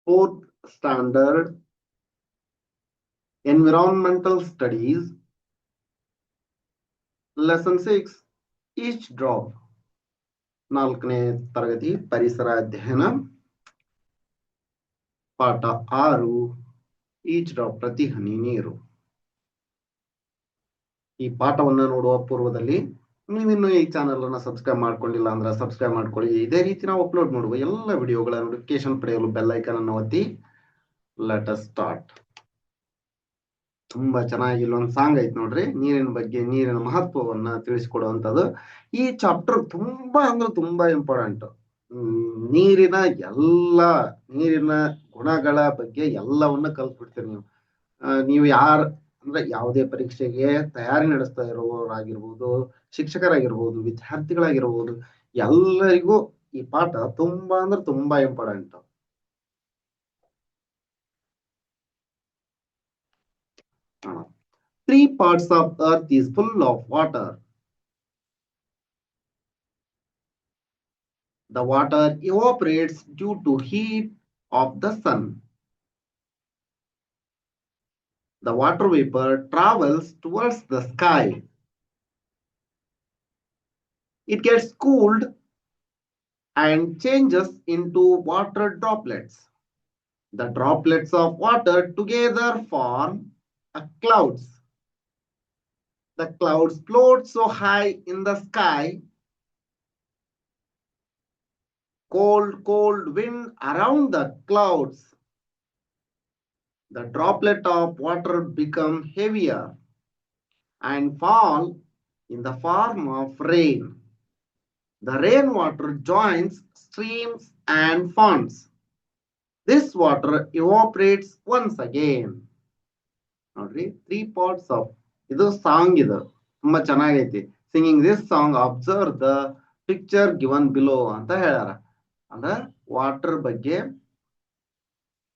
Fourth standard environmental studies, lesson 6 each drop. 4ನೇ ತರಗತಿ ಪರಿಸರ ಅಧ್ಯಯನ ಪಾಠ 6 ಈಚ್ ಡ್ರಾಪ್ ಪ್ರತಿ ಹನಿ ನೀರು. ಈ ಪಾಠವನ್ನ ನೋಡುವ ಪೂರ್ವದಲ್ಲಿ ನೀವಿನ್ನು ಈ ಚಾನೆಲ್ ಅನ್ನ ಸಬ್ಸ್ಕ್ರೈಬ್ ಮಾಡ್ಕೊಂಡಿಲ್ಲ ಅಂದ್ರೆ ಸಬ್ಸ್ಕ್ರೈಬ್ ಮಾಡ್ಕೊಳ್ಳಿ. ಇದೇ ರೀತಿ ನಾವು ಅಪ್ಲೋಡ್ ಮಾಡುವ ಎಲ್ಲ ವಿಡಿಯೋಗಳ ನೋಟಿಫಿಕೇಶನ್ ಪಡೆಯಲು ಬೆಲ್ ಐಕಾನ್ ಅನ್ನು ಒತ್ತಿ. Let us start. ತುಂಬಾ ಚೆನ್ನಾಗಿ ಇಲ್ಲೊಂದು ಸಾಂಗ್ ಐತಿ ನೋಡ್ರಿ, ನೀರಿನ ಬಗ್ಗೆ, ನೀರಿನ ಮಹತ್ವವನ್ನ ತಿಳಿಸಿಕೊಡುವಂತದ್ದು. ಈ ಚಾಪ್ಟರ್ ತುಂಬಾ ಅಂದ್ರೆ ತುಂಬಾ ಇಂಪಾರ್ಟೆಂಟ್. ನೀರಿನ ನೀರಿನ ಗುಣಗಳ ಬಗ್ಗೆ ಎಲ್ಲವನ್ನ ಕಲ್ತ್ಬಿಡ್ತೀರಿ ನೀವು. ನೀವು ಅಂದ್ರೆ ಯಾವುದೇ ಪರೀಕ್ಷೆಗೆ ತಯಾರಿ ನಡೆಸ್ತಾ ಇರೋರಾಗಿರ್ಬೋದು, ಶಿಕ್ಷಕರಾಗಿರ್ಬೋದು, ವಿದ್ಯಾರ್ಥಿಗಳಾಗಿರ್ಬೋದು, ಎಲ್ಲರಿಗೂ ಈ ಪಾಠ ತುಂಬಾ ಅಂದ್ರೆ ತುಂಬಾ important. Three parts of earth is full of water. The water evaporates due to heat of the sun. The water vapor travels towards the sky. It gets cooled and changes into water droplets. The droplets of water together form a clouds. The clouds float so high in the sky. Cold wind around the clouds. The droplet of water become heavier and fall in the form of rain. The rainwater joins streams and ponds. This water evaporates once again. ನೋಡ್ರಿ, 3 parts of ಇದು song. ಇದು ತುಂಬಾ ಚೆನ್ನಾಗೈತಿ. Singing this song observe the picture given below ಅಂತ ಹೇಳ್ಯಾರ. ಅಂದ್ರ water ಬಗ್ಗೆ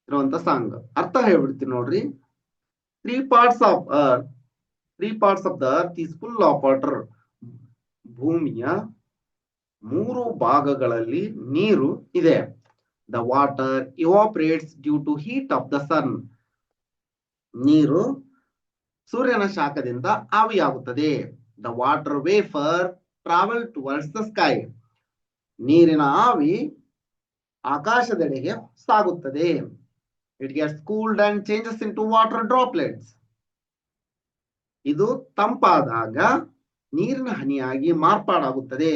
ಇರುವಂತ ಸಾಂಗ್. ಅರ್ಥ ಹೇಳ್ಬಿಡ್ತೀನಿ ನೋಡ್ರಿ. 3 parts of the earth is full of water. ಭೂಮಿಯ 3 ಭಾಗಗಳಲ್ಲಿ ನೀರು ಇದೆ. The water evaporates due to heat of the sun. ನೀರು ಸೂರ್ಯನ ಶಾಖದಿಂದ ಆವಿಯಾಗುತ್ತದೆ. The water vapor travel towards the sky. ನೀರಿನ ಆವಿ ಆಕಾಶದೆಡೆಗೆ ಸಾಗುತ್ತದೆ. It gets cooled and changes into water droplets. ಇದು ತಂಪಾದಾಗ ನೀರಿನ ಹನಿಯಾಗಿ ಮಾರ್ಪಾಡಾಗುತ್ತದೆ.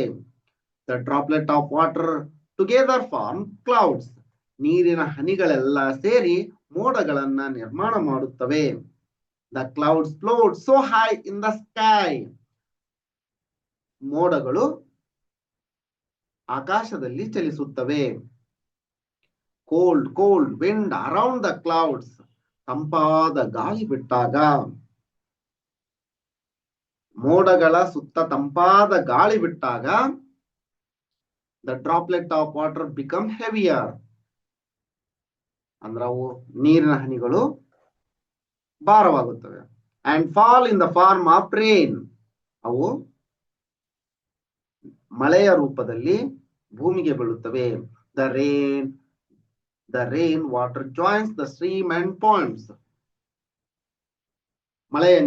The droplet of water together form clouds. ನೀರಿನ ಹನಿಗಳೆಲ್ಲ ಸೇರಿ ಮೋಡಗಳನ್ನ ನಿರ್ಮಾಣ ಮಾಡುತ್ತವೆ. The clouds float so high in the sky. ಮೋಡಗಳು ಆಕಾಶದಲ್ಲಿ ಚಲಿಸುತ್ತವೆ. Cold wind around the clouds. ತಂಪಾದ ಗಾಳಿ ಬಿಟ್ಟಾಗ, ಮೋಡಗಳ ಸುತ್ತ ತಂಪಾದ ಗಾಳಿ ಬಿಟ್ಟಾಗ the droplet of water become heavier. ಅಂದ್ರೆ ಅವು ನೀರಿನ ಹನಿಗಳು ಭಾರವಾಗುತ್ತವೆ. And fall in the form of rain. ಅವು ಮಳೆಯ ರೂಪದಲ್ಲಿ ಭೂಮಿಗೆ ಬೀಳುತ್ತವೆ. The rain water joins the stream and ponds. ಮಳೆಯ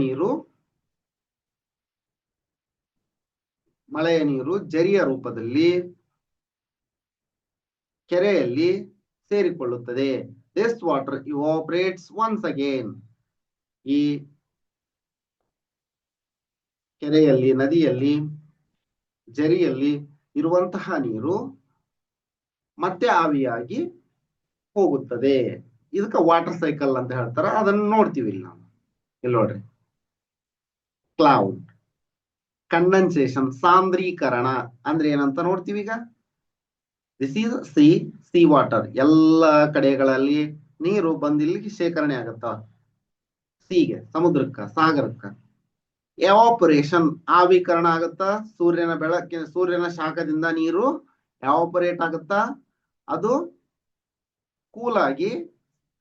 ನೀರು ಜರಿಯ ರೂಪದಲ್ಲಿ ಕೆರೆಯಲ್ಲಿ ಸೇರಿಕೊಳ್ಳುತ್ತದೆ. This water evaporates once again. ಈ ಕೆರೆಯಲ್ಲಿ, ನದಿಯಲ್ಲಿ, ಜರಿಯಲ್ಲಿ ಇರುವಂತಹ ನೀರು ಮತ್ತೆ ಆವಿಯಾಗಿ ಹೋಗುತ್ತದೆ. ಇದಕ್ಕೆ ವಾಟರ್ ಸೈಕಲ್ ಅಂತ ಹೇಳ್ತಾರ. ಅದನ್ನು ನೋಡ್ತೀವಿ ಇಲ್ಲಿ ನಾವು. ಇಲ್ಲಿ ನೋಡ್ರಿ, ಕ್ಲೌಡ್, ಕಂಡೆನ್ಸೇಷನ್, ಸಾಂದ್ರೀಕರಣ ಅಂದ್ರೆ ಏನಂತ ನೋಡ್ತೀವಿ ಈಗ. This is C water. ಎಲ್ಲ ಕಡೆಗಳಲ್ಲಿ ನೀರು ಬಂದಿಲ್ಲಿಗೆ ಶೇಖರಣೆ ಆಗತ್ತ. ಸೀಗೆ, ಸಮುದ್ರಕ್ಕ, ಸಾಗರಕ್ಕ. ಎವಾಪರೇಷನ್, ಆವಿಕರಣ ಆಗತ್ತ. ಸೂರ್ಯನ ಶಾಖದಿಂದ ನೀರು ಎವಾಪರೇಟ್ ಆಗತ್ತ. ಅದು ಕೂಲ್ ಆಗಿ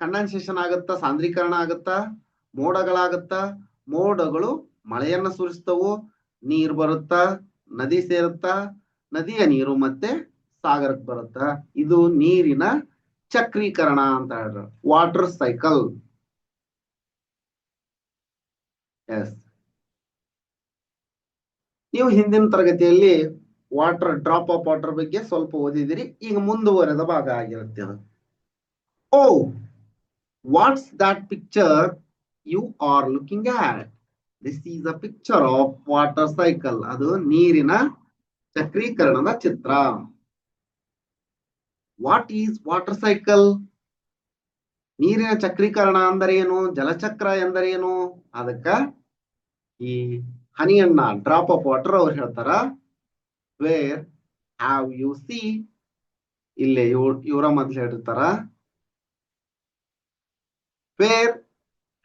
ಕಂಡೆನ್ಸೇಷನ್ ಆಗತ್ತ, ಸಾಂದ್ರೀಕರಣ ಆಗತ್ತ, ಮೋಡಗಳಾಗತ್ತ. ಮೋಡಗಳು ಮಳೆಯನ್ನ ಸುರಿಸ್ತವು. ನೀರು ಬರುತ್ತ, ನದಿ ಸೇರುತ್ತ, ನದಿಯ ನೀರು ಮತ್ತೆ ಸಾಗರಕ್ಕೆ ಬರುತ್ತ. ಇದು ನೀರಿನ ಚಕ್ರೀಕರಣ ಅಂತ ಹೇಳಿದ್ರು, ವಾಟರ್ ಸೈಕಲ್. ಎಸ್, ನೀವು ಹಿಂದಿನ ತರಗತಿಯಲ್ಲಿ ವಾಟರ್, ಡ್ರಾಪ್ ಆಫ್ ವಾಟರ್ ಬಗ್ಗೆ ಸ್ವಲ್ಪ ಓದಿದಿರಿ. ಈಗ ಮುಂದುವರೆದ ಭಾಗ ಆಗಿರುತ್ತೆ ಅದು. Oh, what's that picture you are looking at? This is a picture of water cycle. ಅದು ನೀರಿನ ಚಕ್ರೀಕರಣದ ಚಿತ್ರ. What is water cycle? ನೀರಿನ ಚಕ್ರೀಕರಣ ಅಂದರೆ ಏನು? ಜಲಚಕ್ರ ಎಂದರೇನು? ಅದಕ್ಕ ಈ ಹನಿಯನ್ನ, ಡ್ರಾಪ್ ಆಫ್ ವಾಟರ್ ಅವ್ರು ಹೇಳ್ತಾರ, ವೇರ್ ಹ್ಯಾವ್ ಯು ಸಿ, ಇಲ್ಲೇ ಇವರ ಮೊದ್ಲು ಹೇಳಿರ್ತಾರ, where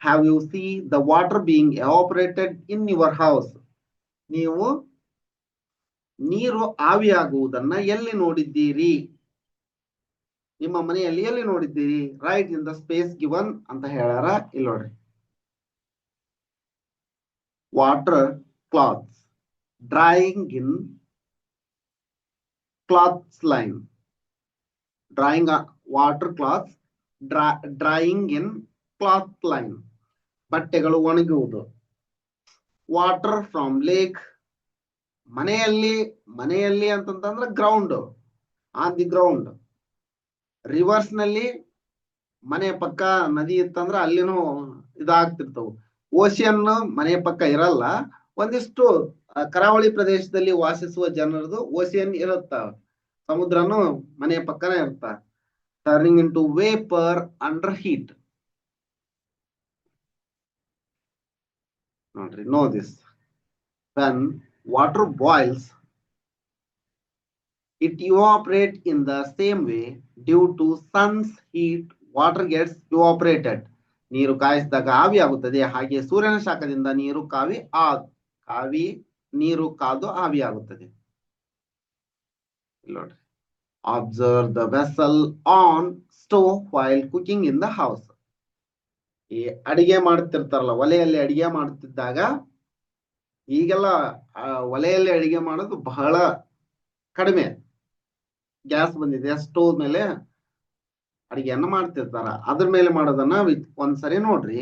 have you see the water being evaporated in your house? ನೀವು ನೀರು ಆವಿಯಾಗುವುದನ್ನ ಎಲ್ಲಿ ನೋಡಿದ್ದೀರಿ? ನಿಮ್ಮ ಮನೆಯಲ್ಲಿ ಎಲ್ಲಿ ನೋಡಿದ್ದೀರಿ? Write in the space given ಅಂತ ಹೇಳ್ಯಾರ. ಇಲ್ಲಿ ನೋಡ್ರಿ, water clothes drying in clothes line. Drying water clothes drying in cloth line. ಬಟ್ಟೆಗಳು ಒಣಗುವುದು. ವಾಟರ್ ಫ್ರಮ್ ಲೇಕ್, ಮನೆಯಲ್ಲಿ ಅಂತಂತಂದ್ರೆ ground, on the ground. Rivers ನಲ್ಲಿ ಮನೆ ಪಕ್ಕ ನದಿ ಇತ್ತಂದ್ರೆ ಅಲ್ಲಿನೂ ಇದಾಗ್ತಿರ್ತವು. ಓಷಿಯನ್ ಮನೆ ಪಕ್ಕ ಇರಲ್ಲ. ಒಂದಿಷ್ಟು ಕರಾವಳಿ ಪ್ರದೇಶದಲ್ಲಿ ವಾಸಿಸುವ ಜನರದು ಓಷಿಯನ್ ಇರುತ್ತ, ಸಮುದ್ರನು ಮನೆ ಪಕ್ಕನೇ ಇರುತ್ತ. Turning in to vapour under heat. ನೋಡ್ರಿ, know this. When water boils, it evaporates in the same way due to sun's heat. Water gets evaporated. ನೀರು ಕಾಯಿಸಿದಾಗ ಆವಿ ಆಗುತ್ತದೆ. ಹಾಗೆ ಸೂರ್ಯನ ಶಾಖದಿಂದ ನೀರು ಕಾದು ಆವಿ ಆಗುತ್ತದೆ. ನೋಡ್ರಿ, observe the vessel on stove while cooking in the house. ಈ ಅಡಿಗೆ ಮಾಡ್ತಿರ್ತಾರಲ್ಲ, ಒಲೆಯಲ್ಲಿ ಅಡಿಗೆ ಮಾಡ್ತಿದ್ದಾಗ, ಈಗೆಲ್ಲ ಒಲೆಯಲ್ಲಿ ಅಡಿಗೆ ಮಾಡೋದು ಬಹಳ ಕಡಿಮೆ, ಗ್ಯಾಸ್ ಬಂದಿದೆ, ಸ್ಟೋವ್ ಮೇಲೆ ಅಡಿಗೆಯನ್ನ ಮಾಡ್ತಿರ್ತಾರ. ಅದ್ರ ಮೇಲೆ ಮಾಡೋದನ್ನ ಒಂದ್ಸರಿ ನೋಡ್ರಿ.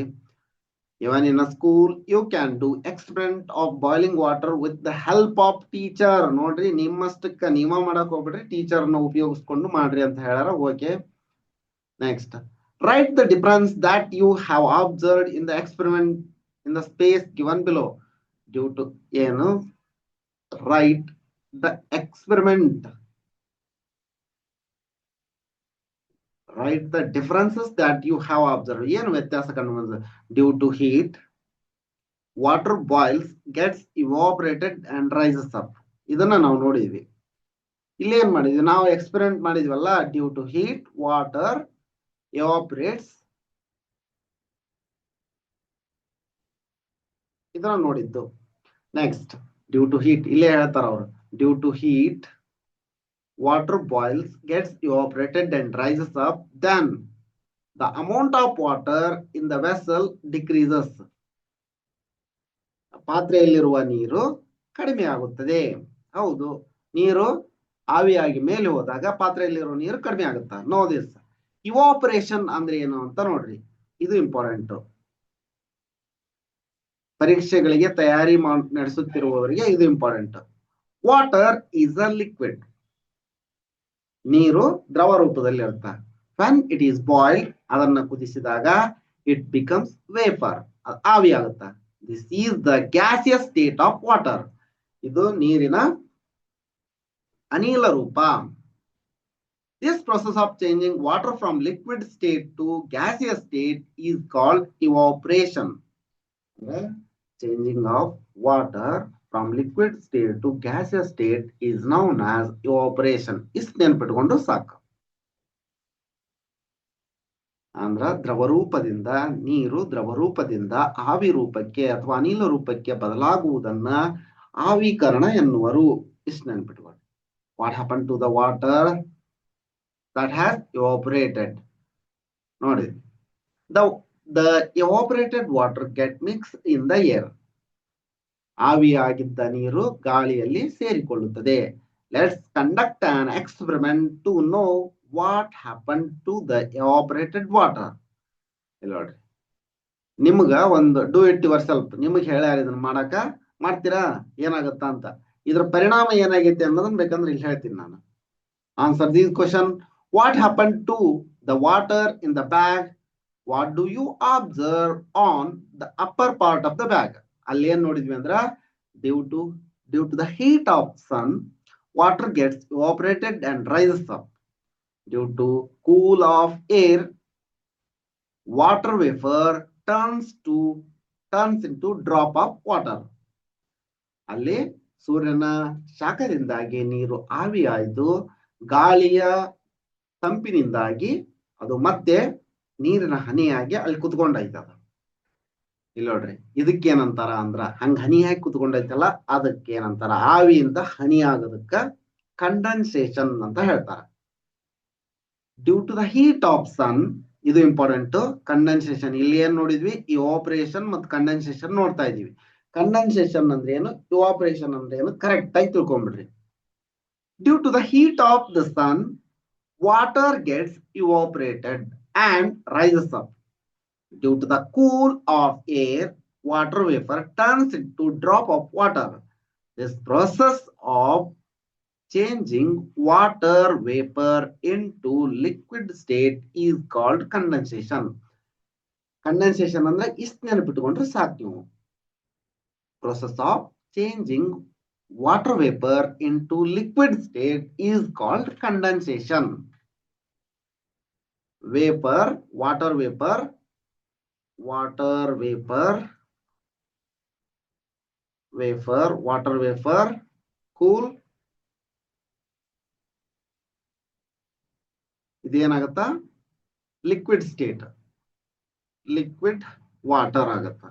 Even in a school you can do experiment of boiling water with the help of teacher. ನೋಡ್ರಿ, ನಿಮ್ಮಷ್ಟಕ್ಕ ನೀವ ಮಾಡಕ್ ಹೋಗ್ಬಿಡ್ರಿ, ಟೀಚರ್ನ ಉಪಯೋಗಿಸ್ಕೊಂಡು ಮಾಡ್ರಿ ಅಂತ ಹೇಳ್ಯಾರ. Okay, next, write the difference that you have observed in the experiment in the space given below. Due to ಏನು? Write the experiment. Write the differences that you have observed. ಏನು ವ್ಯತ್ಯಾಸ ಕಂಡು ಬಂದ? Due to heat, water boils, gets evaporated and rises up. ಇದನ್ನ ನಾವು ನೋಡಿದ್ವಿ. ಇಲ್ಲಿ ಏನ್ ಮಾಡಿದ್ವಿ? ನಾವು ಎಕ್ಸ್ಪೆರಿಮೆಂಟ್ ಮಾಡಿದ್ವಲ್ಲ, due to heat water evaporates, ಇದನ್ನ ನೋಡಿದ್ದು. ನೆಕ್ಸ್ಟ್, ಡ್ಯೂ ಟು ಹೀಟ್, ಇಲ್ಲೇ ಹೇಳ್ತಾರ ಅವರು, due to heat water boils, gets evaporated and rises up, then the amount of water in the vessel decreases. ಪಾತ್ರೆಯಲ್ಲಿರುವ ನೀರು ಕಡಿಮೆ ಆಗುತ್ತದೆ. ಹೌದು, ನೀರು ಆವಿಯಾಗಿ ಮೇಲೆ ಹೋದಾಗ ಪಾತ್ರೆಯಲ್ಲಿರುವ ನೀರು ಕಡಿಮೆ ಆಗುತ್ತಾ? No this. ಇವಾಪರೇಷನ್ ಅಂದ್ರೆ ಏನು ಅಂತ ನೋಡ್ರಿ, ಇದು ಇಂಪಾರ್ಟೆಂಟ್. ಪರೀಕ್ಷೆಗಳಿಗೆ ತಯಾರಿ ನಡೆಸುತ್ತಿರುವವರಿಗೆ ಇದು important. Water is a liquid. ನೀರು ದ್ರವ ರೂಪದಲ್ಲಿ ಇರುತ್ತೆ. ವೆನ್ ಇಟ್ ಈಸ್ ಬಾಯ್ಲ್ಡ್, ಅದನ್ನ ಕುದಿಸಿದಾಗ ಇಟ್ ಬಿಕಮ್ಸ್ ವೇಪರ್, ಆವಿ ಆಗುತ್ತ. This is the gaseous state of water. ಇದು ನೀರಿನ ಅನಿಲ ರೂಪ. This process of changing water from liquid state to gaseous state is called evaporation. Changing of water from liquid state to gaseous state is known as evaporation. ಇಷ್ಟು ನೆನಪಿಟ್ಕೊಂಡು ಸಾಕು. ಅಂದ್ರ ದ್ರವರೂಪದಿಂದ ನೀರು ದ್ರವರೂಪದಿಂದ ಆವಿ ರೂಪಕ್ಕೆ ಅಥವಾ ಅನಿಲ ರೂಪಕ್ಕೆ ಬದಲಾಗುವುದನ್ನ ಆವಿಕರಣ ಎನ್ನುವರು. ಇಷ್ಟು ನೆನಪಿಟ್ಕೊಂಡು. What happen to the water that has evaporated? ನೋಡಿ, the evaporated water get mix in the air. ಆವಿಯಾಗಿದ್ದ ನೀರು ಗಾಳಿಯಲ್ಲಿ ಸೇರಿಕೊಳ್ಳುತ್ತದೆ. Let's conduct an experiment to know what happened to the evaporated water? ಇಲ್ಲಿ ನೋಡ್ರಿ, ನಿಮ್ಗ ಒಂದು ಡೂ ಇಟ್ ಯುವರ್ ಸೆಲ್ಫ್, ನಿಮ್ಗೆ ಹೇಳ್ಯಾರ ಇದನ್ನ ಮಾಡಾಕ, ಮಾಡ್ತೀರಾ ಏನಾಗುತ್ತಾ ಅಂತ. ಇದ್ರ ಪರಿಣಾಮ ಏನಾಗೈತಿ ಅನ್ನೋದನ್ನ ಬೇಕಂದ್ರೆ ಇಲ್ಲಿ ಹೇಳ್ತೀನಿ ನಾನು. Answer this question. What happen to the water in the bag? What do you observe on the upper part of the bag? ಅಲ್ಲಿ ಏನ್ ನೋಡಿದ್ವಿ ಅಂದ್ರ, due to the heat of sun, water gets evaporated and rises up. Due to cool of air, water vapor turns into drop of water. ಅಲ್ಲಿ ಸೂರ್ಯನ ಶಾಖದಿಂದಾಗಿ ನೀರು ಆವಿಯಾಯ್ತು, ಗಾಳಿಯ ತಂಪಿನಿಂದಾಗಿ ಅದು ಮತ್ತೆ ನೀರಿನ ಹನಿಯಾಗಿ ಅಲ್ಲಿ ಕುತ್ಕೊಂಡೈತದ. ಇಲ್ಲಿ ನೋಡ್ರಿ, ಇದಕ್ಕೇನಂತಾರ ಅಂದ್ರ, ಹಂಗ ಹನಿಯಾಗಿ ಕುತ್ಕೊಂಡೈತಲ್ಲ ಅದಕ್ಕೇನಂತಾರ, ಆವಿಯಿಂದ ಹನಿ ಆಗೋದಕ್ಕ ಕಂಡೆನ್ಸೇಷನ್ ಅಂತ ಹೇಳ್ತಾರ. Due to the heat of sun, ಇದು ಇಂಪಾರ್ಟೆಂಟ್. ಕಂಡೆನ್ಸೇಷನ್ ಇಲ್ಲಿ ಏನ್ ನೋಡಿದ್ವಿ, ಇವಾಪರೇಷನ್ ಮತ್ತು ಕಂಡೆನ್ಸೇಷನ್ ನೋಡ್ತಾ ಇದೀವಿ. ಕಂಡೆನ್ಸೇಷನ್ ಅಂದ್ರೆ ಏನು, ಇವಾಪರೇಷನ್ ಅಂದ್ರೆ ಏನು, ಕರೆಕ್ಟ್ ಆಗಿ ತಿಳ್ಕೊಂಡ್ಬಿಡ್ರಿ. Due to the heat of the sun, water gets evaporated and rises up. Due to the cool of air, water vapor turns into drop of water. This process of changing water vapor into liquid state is called condensation. Condensation ಅಂದ್ರೆ ಇಷ್ಟು ನೆನಪಿಟ್ಟುಕೊಂಡ್ರೆ ಸಾಕು ನೀವು. Process of changing water vapor into liquid state is called condensation. Vapor, water vapor, water vapor, cool. ಇದೇನಾಗತ್ತಾ, liquid state, liquid water ಆಗತ್ತ.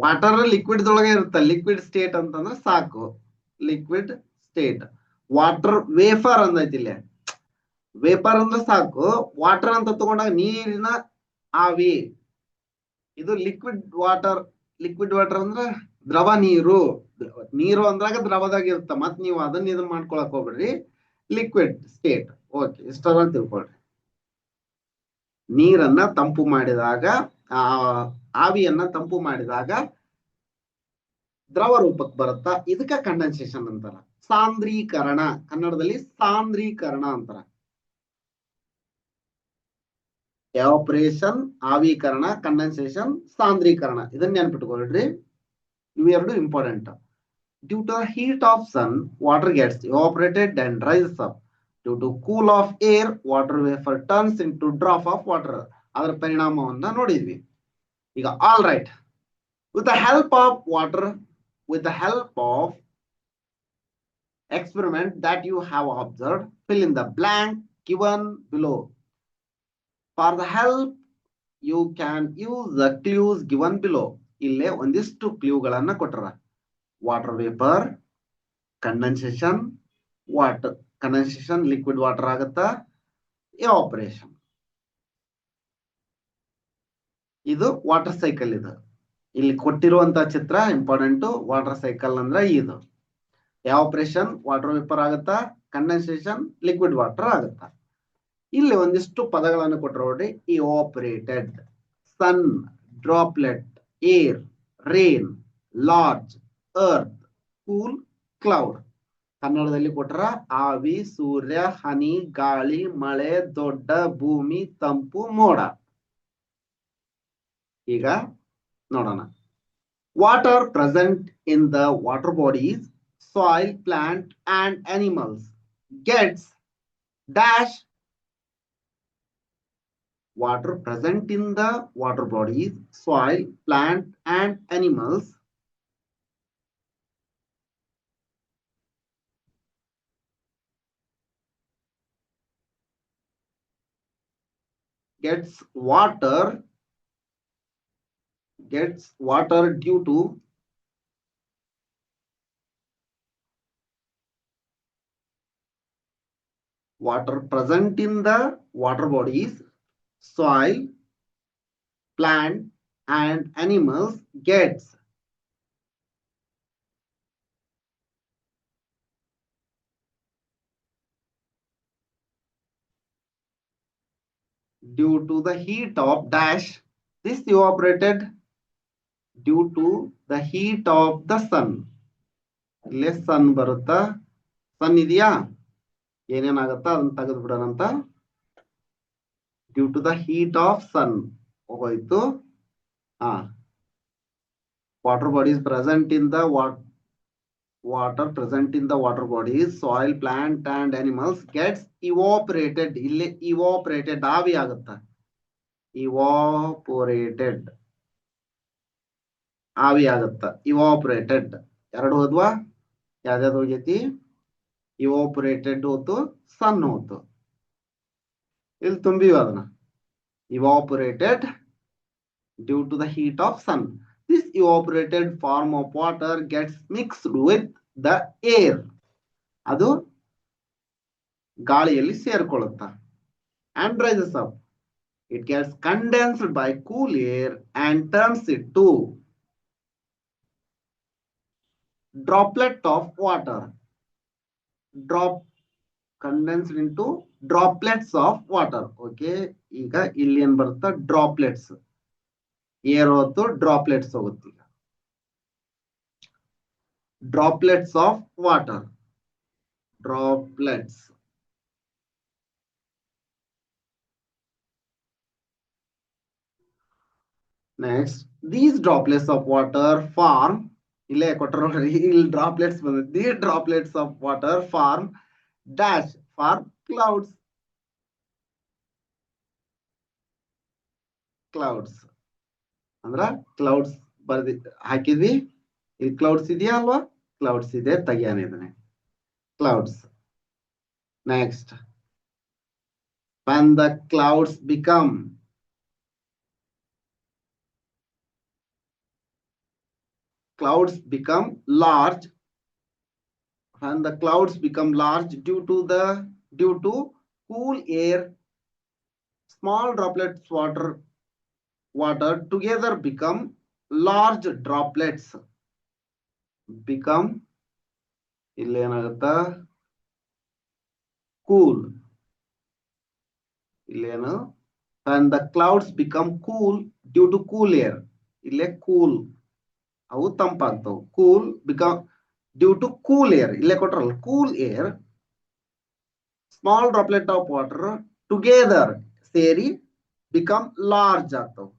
Water liquid ದೊಳಗೆ ಇರುತ್ತೆ. Liquid state ಅಂತಂದ್ರೆ ಸಾಕು, ಲಿಕ್ವಿಡ್ ಸ್ಟೇಟ್. ವಾಟರ್ ವೇಫರ್ ಅಂದೈತಿ ಇಲ್ಲಿ, ವೇಪರ್ ಅಂದ್ರೆ ಸಾಕು. ವಾಟರ್ ಅಂತ ತಗೊಂಡಾಗ ನೀರಿನ ಆವಿ, ಇದು ಲಿಕ್ವಿಡ್ ವಾಟರ್. ಲಿಕ್ವಿಡ್ ವಾಟರ್ ಅಂದ್ರೆ ದ್ರವ ನೀರು. ನೀರು ಅಂದ್ರಾಗ ದ್ರವದಾಗ ಇರುತ್ತ, ಮತ್ ನೀವು ಅದನ್ನ ಇದನ್ನ ಮಾಡ್ಕೊಳಕ್ ಹೋಗ್ಬಿಡ್ರಿ. Liquid state. ಓಕೆ, ಇಷ್ಟರ ತಿಳ್ಕೊಳ್ರಿ. ನೀರನ್ನ ತಂಪು ಮಾಡಿದಾಗ, ಆವಿಯನ್ನ ತಂಪು ಮಾಡಿದಾಗ ದ್ರವ ರೂಪಕ್ಕೆ ಬರುತ್ತಾ, ಇದಕ್ಕ ಕಂಡೆನ್ಸೇಷನ್ ಅಂತಾರ. ಸಾಂದ್ರೀಕರಣ, ಕನ್ನಡದಲ್ಲಿ ಸಾಂದ್ರೀಕರಣ ಅಂತಾರ. ಎವಾಪರೇಷನ್ ಆವೀಕರಣ, ಕಂಡೆನ್ಸೇಷನ್ ಸಾಂದ್ರೀಕರಣ. ಇದನ್ನ ನೆನ್ಪಿಟ್ಕೊಳ್ರಿ, ಇವೆರಡು important. Due to heat of sun, water gets evaporated and rises up. Due to cool of air, water vapour turns into drop of water. ಅದರ ಪರಿಣಾಮವನ್ನ ನೋಡಿದ್ವಿ. ಈಗ all right, with the help of water, with the help of experiment that you have observed, fill in the blank given below. For the help, you can use the clues given below. ಇಲ್ಲೇ ಒಂದಿಷ್ಟು ಕ್ಲೂಗಳನ್ನ ಕೊಟ್ಟರ. Water vapour, condensation, water condensation liquid water ಆಗುತ್ತಾ, evaporation. ಇದು water cycle. ಇದು ಇಲ್ಲಿ ಕೊಟ್ಟಿರುವಂತ ಚಿತ್ರ ಇಂಪಾರ್ಟೆಂಟ್. ವಾಟರ್ ಸೈಕಲ್ ಅಂದ್ರೆ ಇದು. ಎವಾಪರೇಷನ್ ವಾಟರ್ ವೇಪರ್ ಆಗುತ್ತಾ, ಕಂಡೆನ್ಸೇಷನ್ ಲಿಕ್ವಿಡ್ ವಾಟರ್ ಆಗುತ್ತಾ. ಇಲ್ಲಿ ಒಂದಿಷ್ಟು ಪದಗಳನ್ನು ಕೊಟ್ಟರು ನೋಡಿ. Evaporated, sun, droplet, air, rain, large, earth, cool, cloud. ಕನ್ನಡದಲ್ಲಿ ಕೊಟ್ಟರ ಆವಿ, ಸೂರ್ಯ, ಹನಿ, ಗಾಳಿ, ಮಳೆ, ದೊಡ್ಡ, ಭೂಮಿ, ತಂಪು, ಮೋಡ. ಈಗ ನೋಡೋಣ. Water present in the water bodies, soil, plant and animals gets dash. Water present in the water bodies, soil, plant and animals gets water due to water present in the water bodies, soil, plant and animals gets due to the heat of dash. This evaporated due to the heat of the sun. ಇಲ್ಲೇ ಸನ್ ಬರುತ್ತಾ, ಸನ್ ಇದೆಯಾ, ಏನೇನಾಗತ್ತಾ ಅದನ್ನ ತೆಗೆದು ಬಿಡೋಣಂತ. Due to the heat of sun ಹೋಗೋಯ್ತು. Water bodies present in the water present in the water bodies, soil, plant and animals gets evaporated. ಇಲ್ಲಿ evaporated ಆವಿ ಆಗುತ್ತಾ, evaporated ಆವಿ ಆಗುತ್ತಾ, evaporated ಎರಡು ಹೋದ್ವಾ, ಯಾವ್ದಾದ್ರು ಹೋಗೈತಿ, evaporated ಹೋತು, ಸನ್ ಹೋತು. ಇಲ್ಲಿ ತುಂಬಿವ ಅದನ್ನ, evaporated due to the heat of sun. This evaporated form of water gets mixed with the air. ಅದು ಗಾಳಿಯಲ್ಲಿ ಸೇರಿಕೊಳ್ಳುತ್ತಾ. And rises up. It gets condensed by cool air and turns it to droplet of water. Condensed into droplets of water. Okay, ಈಗ ಇಲ್ಲಿ ಏನ್ ಬರುತ್ತಾ, droplets. Air ಹೊತ್ತು droplets ಹೋಗುತ್ತೆ. ಈಗ droplets of water, droplets. Next, these droplets of water form, ಇಲ್ಲೇ ಕೊಟ್ಟರು ನೋಡ್ರಿ, ಇಲ್ಲಿ ಡ್ರಾಪ್ಲೆಟ್ಸ್ ಬಂದಿದೆ. These droplets of water form dash for clouds. Clouds ಅಂದ್ರ ಕ್ಲೌಡ್ಸ್ ಬರ್ದಿ ಹಾಕಿದ್ವಿ. ಇಲ್ಲಿ ಕ್ಲೌಡ್ಸ್ ಇದೆಯಾ ಅಲ್ವಾ, ಕ್ಲೌಡ್ಸ್ ಇದೆ, ತೆಗಿಯಾನ ಇದನ್ನೇ, clouds. Next, when the clouds become large, when the clouds become large due to cool air, small droplets water together become large droplets. become ಇಲ್ಲಿ ಏನಾಗುತ್ತಾ, cool. ಇಲ್ಲೇನು, when the clouds become cool due to cool air, ಇಲ್ಲೇ cool, ಅವು ತಂಪಾಗ್ತಾವು. Cool become due to cool air, ಇಲ್ಲೇ ಕೊಟ್ರಲ್ಲ cool air, small droplet of water together ಸೇರಿ become large ಆಗ್ತಾವು,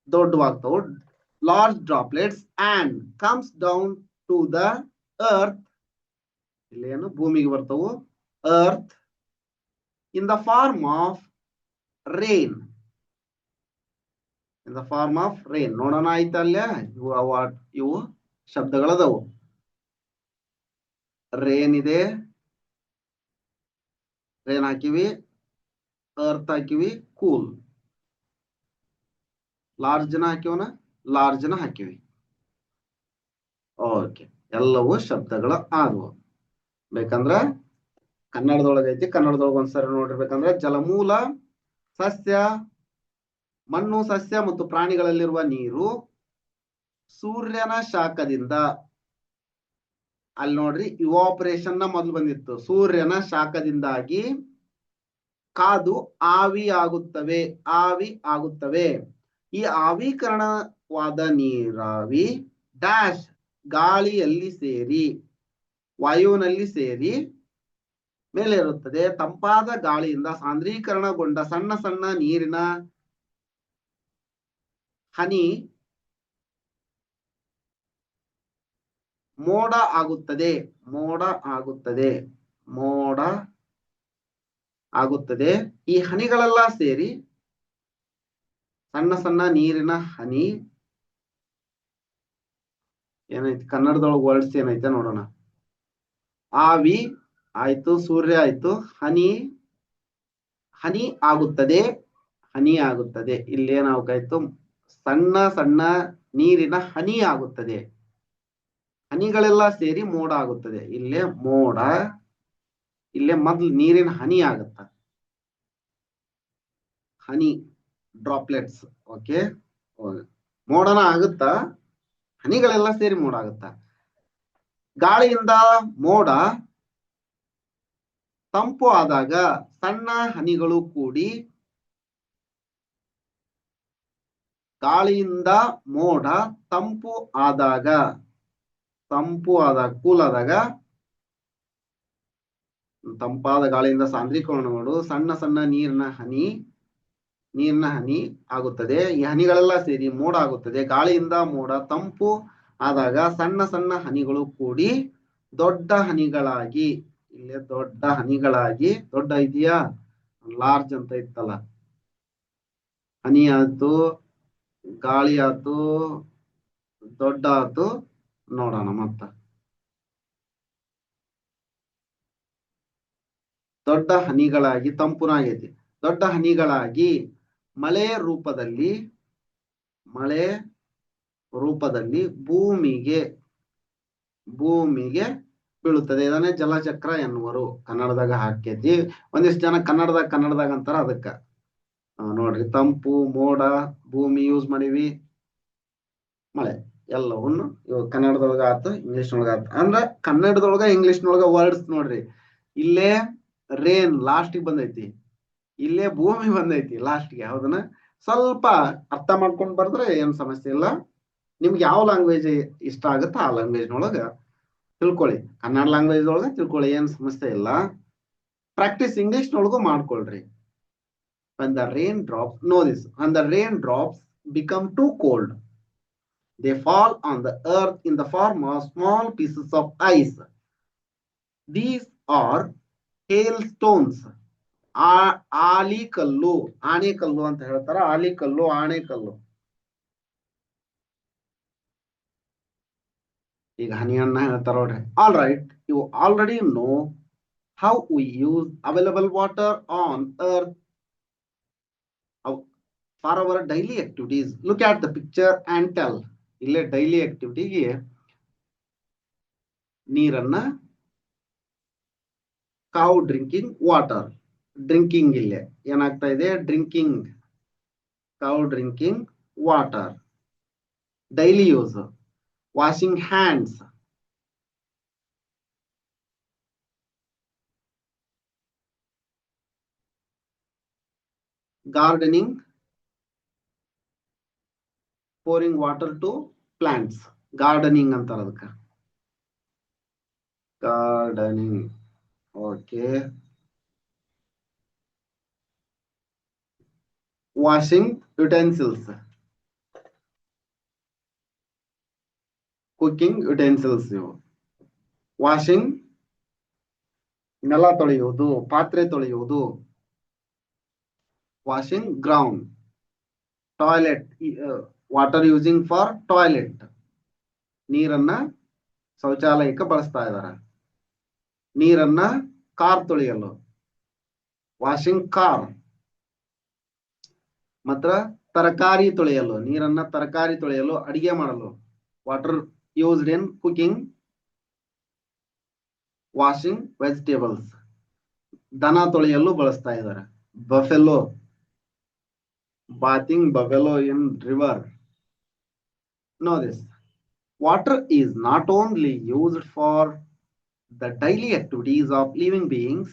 ದೊಡ್ಡವಾಗ್ತಾವು, large droplets, and comes down to the earth. ಇಲ್ಲೇನು ಭೂಮಿಗೆ ಬರ್ತಾವು, earth, in the form of rain. in the form of rain. ನೋಡೋಣ ಆಯ್ತಾ ಅಲ್ಲೇ, ಇವು ಶಬ್ದಗಳದವು. Rain ಇದೆ, ರೇನ್ ಹಾಕಿವಿ, ಅರ್ತ್ ಹಾಕಿವಿ, ಕೂಲ್. ಲಾರ್ಜ್ನ ಹಾಕಿವನ, ಲಾರ್ಜ್ನ ಹಾಕಿವಿ. ಓಕೆ, ಎಲ್ಲವೂ ಶಬ್ದಗಳು ಆದವು. ಬೇಕಂದ್ರ ಕನ್ನಡದೊಳಗೈತಿ, ಕನ್ನಡದೊಳಗೆ ಒಂದ್ಸರಿ ನೋಡಿರ್ಬೇಕಂದ್ರೆ, ಜಲಮೂಲ, ಸಸ್ಯ, ಮಣ್ಣು, ಸಸ್ಯ ಮತ್ತು ಪ್ರಾಣಿಗಳಲ್ಲಿರುವ ನೀರು ಸೂರ್ಯನ ಶಾಖದಿಂದ, ಅಲ್ಲಿ ನೋಡ್ರಿ ಇವಾಪರೇಷನ್ ನ ಮೊದಲು ಬಂದಿತ್ತು, ಸೂರ್ಯನ ಶಾಖದಿಂದಾಗಿ ಕಾದು ಆವಿ ಆಗುತ್ತವೆ. ಈ ಆವೀಕರಣವಾದ ನೀರಾವಿ ಡ್ಯಾಶ್ ಗಾಳಿಯಲ್ಲಿ ಸೇರಿ, ವಾಯುವಿನಲ್ಲಿ ಸೇರಿ ಮೇಲೆ ಇರುತ್ತದೆ. ತಂಪಾದ ಗಾಳಿಯಿಂದ ಸಾಂದ್ರೀಕರಣಗೊಂಡ ಸಣ್ಣ ಸಣ್ಣ ನೀರಿನ ಹನಿ ಮೋಡ ಆಗುತ್ತದೆ. ಈ ಹನಿಗಳೆಲ್ಲ ಸೇರಿ, ಸಣ್ಣ ಸಣ್ಣ ನೀರಿನ ಹನಿ ಏನೈತಿ, ಕನ್ನಡದೊಳಗೆ ವರ್ಡ್ಸ್ ಏನೈತೆ ನೋಡೋಣ. ಆವಿ ಆಯ್ತು, ಸೂರ್ಯ ಆಯ್ತು, ಹನಿ ಆಗುತ್ತದೆ. ಇಲ್ಲೇನಾಗಬೇಕಾಯ್ತು, ಸಣ್ಣ ಸಣ್ಣ ನೀರಿನ ಹನಿ ಆಗುತ್ತದೆ. ಹನಿಗಳೆಲ್ಲ ಸೇರಿ ಮೋಡ ಆಗುತ್ತದೆ. ಇಲ್ಲೇ ಮೋಡ, ಇಲ್ಲೇ ಮೊದ್ಲು ನೀರಿನ ಹನಿ ಆಗುತ್ತ, ಹನಿ ಡ್ರಾಪ್ಲೆಟ್ಸ್. ಓಕೆ, ಮೋಡನ ಆಗುತ್ತಾ, ಹನಿಗಳೆಲ್ಲ ಸೇರಿ ಮೋಡ ಆಗುತ್ತ. ಗಾಳಿಯಿಂದ ಮೋಡ ತಂಪು ಆದಾಗ ಸಣ್ಣ ಹನಿಗಳು ಕೂಡಿ ಗಾಳಿಯಿಂದ ಮೋಡ ತಂಪು ಆದಾಗ ಕೂಲ್ ಆದಾಗ ತಂಪಾದ ಗಾಳಿಯಿಂದ ಸಾಂದ್ರೀಕರಣಗಳು ಸಣ್ಣ ಸಣ್ಣ ನೀರಿನ ಹನಿ ಆಗುತ್ತದೆ. ಈ ಹನಿಗಳೆಲ್ಲ ಸೇರಿ ಮೋಡ ಆಗುತ್ತದೆ. ಗಾಳಿಯಿಂದ ಮೋಡ ತಂಪು ಆದಾಗ ಸಣ್ಣ ಸಣ್ಣ ಹನಿಗಳು ಕೂಡಿ ದೊಡ್ಡ ಹನಿಗಳಾಗಿ, ಇಲ್ಲೇ ದೊಡ್ಡ ಹನಿಗಳಾಗಿ, ದೊಡ್ಡ ಇದೆಯಾ ಲಾರ್ಜ್ ಅಂತ ಇತ್ತಲ್ಲ, ಹನಿ ಆಯ್ತು, ಗಾಳಿ ಆಯ್ತು, ದೊಡ್ಡ ಆಯ್ತು. ನೋಡೋಣ ಮತ್ತ ದೊಡ್ಡ ಹನಿಗಳಾಗಿ ತಂಪುನಾಗೈತಿ. ದೊಡ್ಡ ಹನಿಗಳಾಗಿ ಮಳೆ ರೂಪದಲ್ಲಿ ಭೂಮಿಗೆ ಬೀಳುತ್ತದೆ. ಇದನ್ನೇ ಜಲಚಕ್ರ ಎನ್ನುವರು. ಕನ್ನಡದಾಗ ಹಾಕೈತಿ. ಒಂದಿಷ್ಟು ಜನ ಕನ್ನಡದಾಗ ಅಂತಾರ. ಅದಕ್ಕ ನೋಡ್ರಿ, ತಂಪು, ಮೋಡ, ಭೂಮಿ ಯೂಸ್ ಮಾಡಿವಿ, ಮಳೆ ಎಲ್ಲವನ್ನು ಇವಾಗ ಕನ್ನಡದೊಳಗ ಆತು, ಇಂಗ್ಲಿಷ್ನೊಳಗ ಆತು. ಅಂದ್ರ ಕನ್ನಡದೊಳಗ ಇಂಗ್ಲಿಷ್ನೊಳಗ ವರ್ಡ್ಸ್ ನೋಡ್ರಿ. ಇಲ್ಲೇ ರೇನ್ ಲಾಸ್ಟಿಗೆ ಬಂದೈತಿ, ಇಲ್ಲೇ ಭೂಮಿ ಬಂದೈತಿ ಲಾಸ್ಟ್ಗೆ. ಹೌದನ? ಸ್ವಲ್ಪ ಅರ್ಥ ಮಾಡ್ಕೊಂಡು ಬರೆದ್ರೆ ಏನ್ ಸಮಸ್ಯೆ ಇಲ್ಲ. ನಿಮ್ಗೆ ಯಾವ ಲ್ಯಾಂಗ್ವೇಜ್ ಇಷ್ಟ ಆಗುತ್ತೋ ಆ ಲ್ಯಾಂಗ್ವೇಜ್ನೊಳಗ ತಿಳ್ಕೊಳ್ಳಿ. ಕನ್ನಡ ಲ್ಯಾಂಗ್ವೇಜ್ ಒಳಗ ತಿಳ್ಕೊಳ್ಳಿ, ಏನ್ ಸಮಸ್ಯೆ ಇಲ್ಲ. ಪ್ರಾಕ್ಟೀಸ್ ಇಂಗ್ಲಿಷ್ನೊಳಗೂ ಮಾಡ್ಕೊಳ್ರಿ. when the raindrops become too cold, they fall on the earth in the form of small pieces of ice. These are hailstones. ಆಲಿಕಲ್ಲು ಅಂತ ಹೇಳ್ತಾರ. ಆಣೆಕಲ್ಲು. ಈಗ ಹನಿಯನ್ನ ಹೇಳ್ತಾರ ನೋಡ್ರಿ. All right, you already know how we use available water on earth for our daily activities. Look at the picture and tell. ಇಲ್ಲೇ daily ಆಕ್ಟಿವಿಟಿಗೆ ನೀರನ್ನ cow drinking water. Drinking ಇಲ್ಲೇ ಏನಾಗ್ತಾ ಇದೆ? Drinking, cow drinking water. Daily use washing hands. Gardening, pouring water to plants. Gardening ಅಂತಾರ ಅದಕ್ಕ. Gardening. Okay. Washing utensils. Cooking utensils. Washing, ನೆಲ ತೊಳೆಯುವುದು, ಪಾತ್ರೆ ತೊಳೆಯುವುದು. Washing ground. Toilet, water using for toilet. ನೀರನ್ನ ಶೌಚಾಲಯಕ್ಕೆ ಬಳಸ್ತಾ ಇದ್ದಾರೆ. ನೀರನ್ನ ಕಾರ್ ತೊಳೆಯಲು, ವಾಷಿಂಗ್ ಕಾರ್. ಮಾತ್ರ ತರಕಾರಿ ತೊಳೆಯಲು, ನೀರನ್ನ ತರಕಾರಿ ತೊಳೆಯಲು, ಅಡಿಗೆ ಮಾಡಲು. Water used in cooking, washing vegetables. ದನ ತೊಳೆಯಲು ಬಳಸ್ತಾ ಇದ್ದಾರೆ. Buffalo, bathing buffalo in river. Know this. Water is not only used for the daily activities of living beings,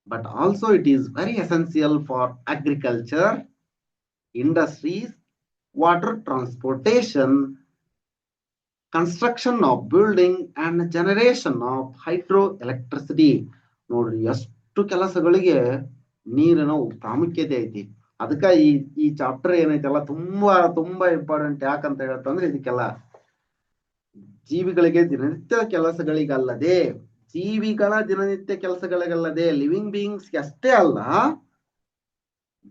but also it is very essential for agriculture, industries, water transportation, construction of building, and generation of hydroelectricity. ನೋಡ್ರಿ, ಎಷ್ಟು ಕೆಲಸಗಳಿಗೆ ನೀರಿನ ಪ್ರಾಮುಖ್ಯತೆ ಐತಿ. ಅದಕ್ಕ ಈ chapter ಏನೈತಲ್ಲ ತುಂಬಾ ಇಂಪಾರ್ಟೆಂಟ್. ಯಾಕಂತ ಹೇಳ್ತಂದ್ರೆ ಇದಕ್ಕೆಲ್ಲ ಜೀವಿಗಳ ದಿನನಿತ್ಯ ಕೆಲಸಗಳಿಗಲ್ಲದೆ ಲಿವಿಂಗ್ ಬೀಯಿಂಗ್ಸ್ ಅಷ್ಟೇ ಅಲ್ಲ,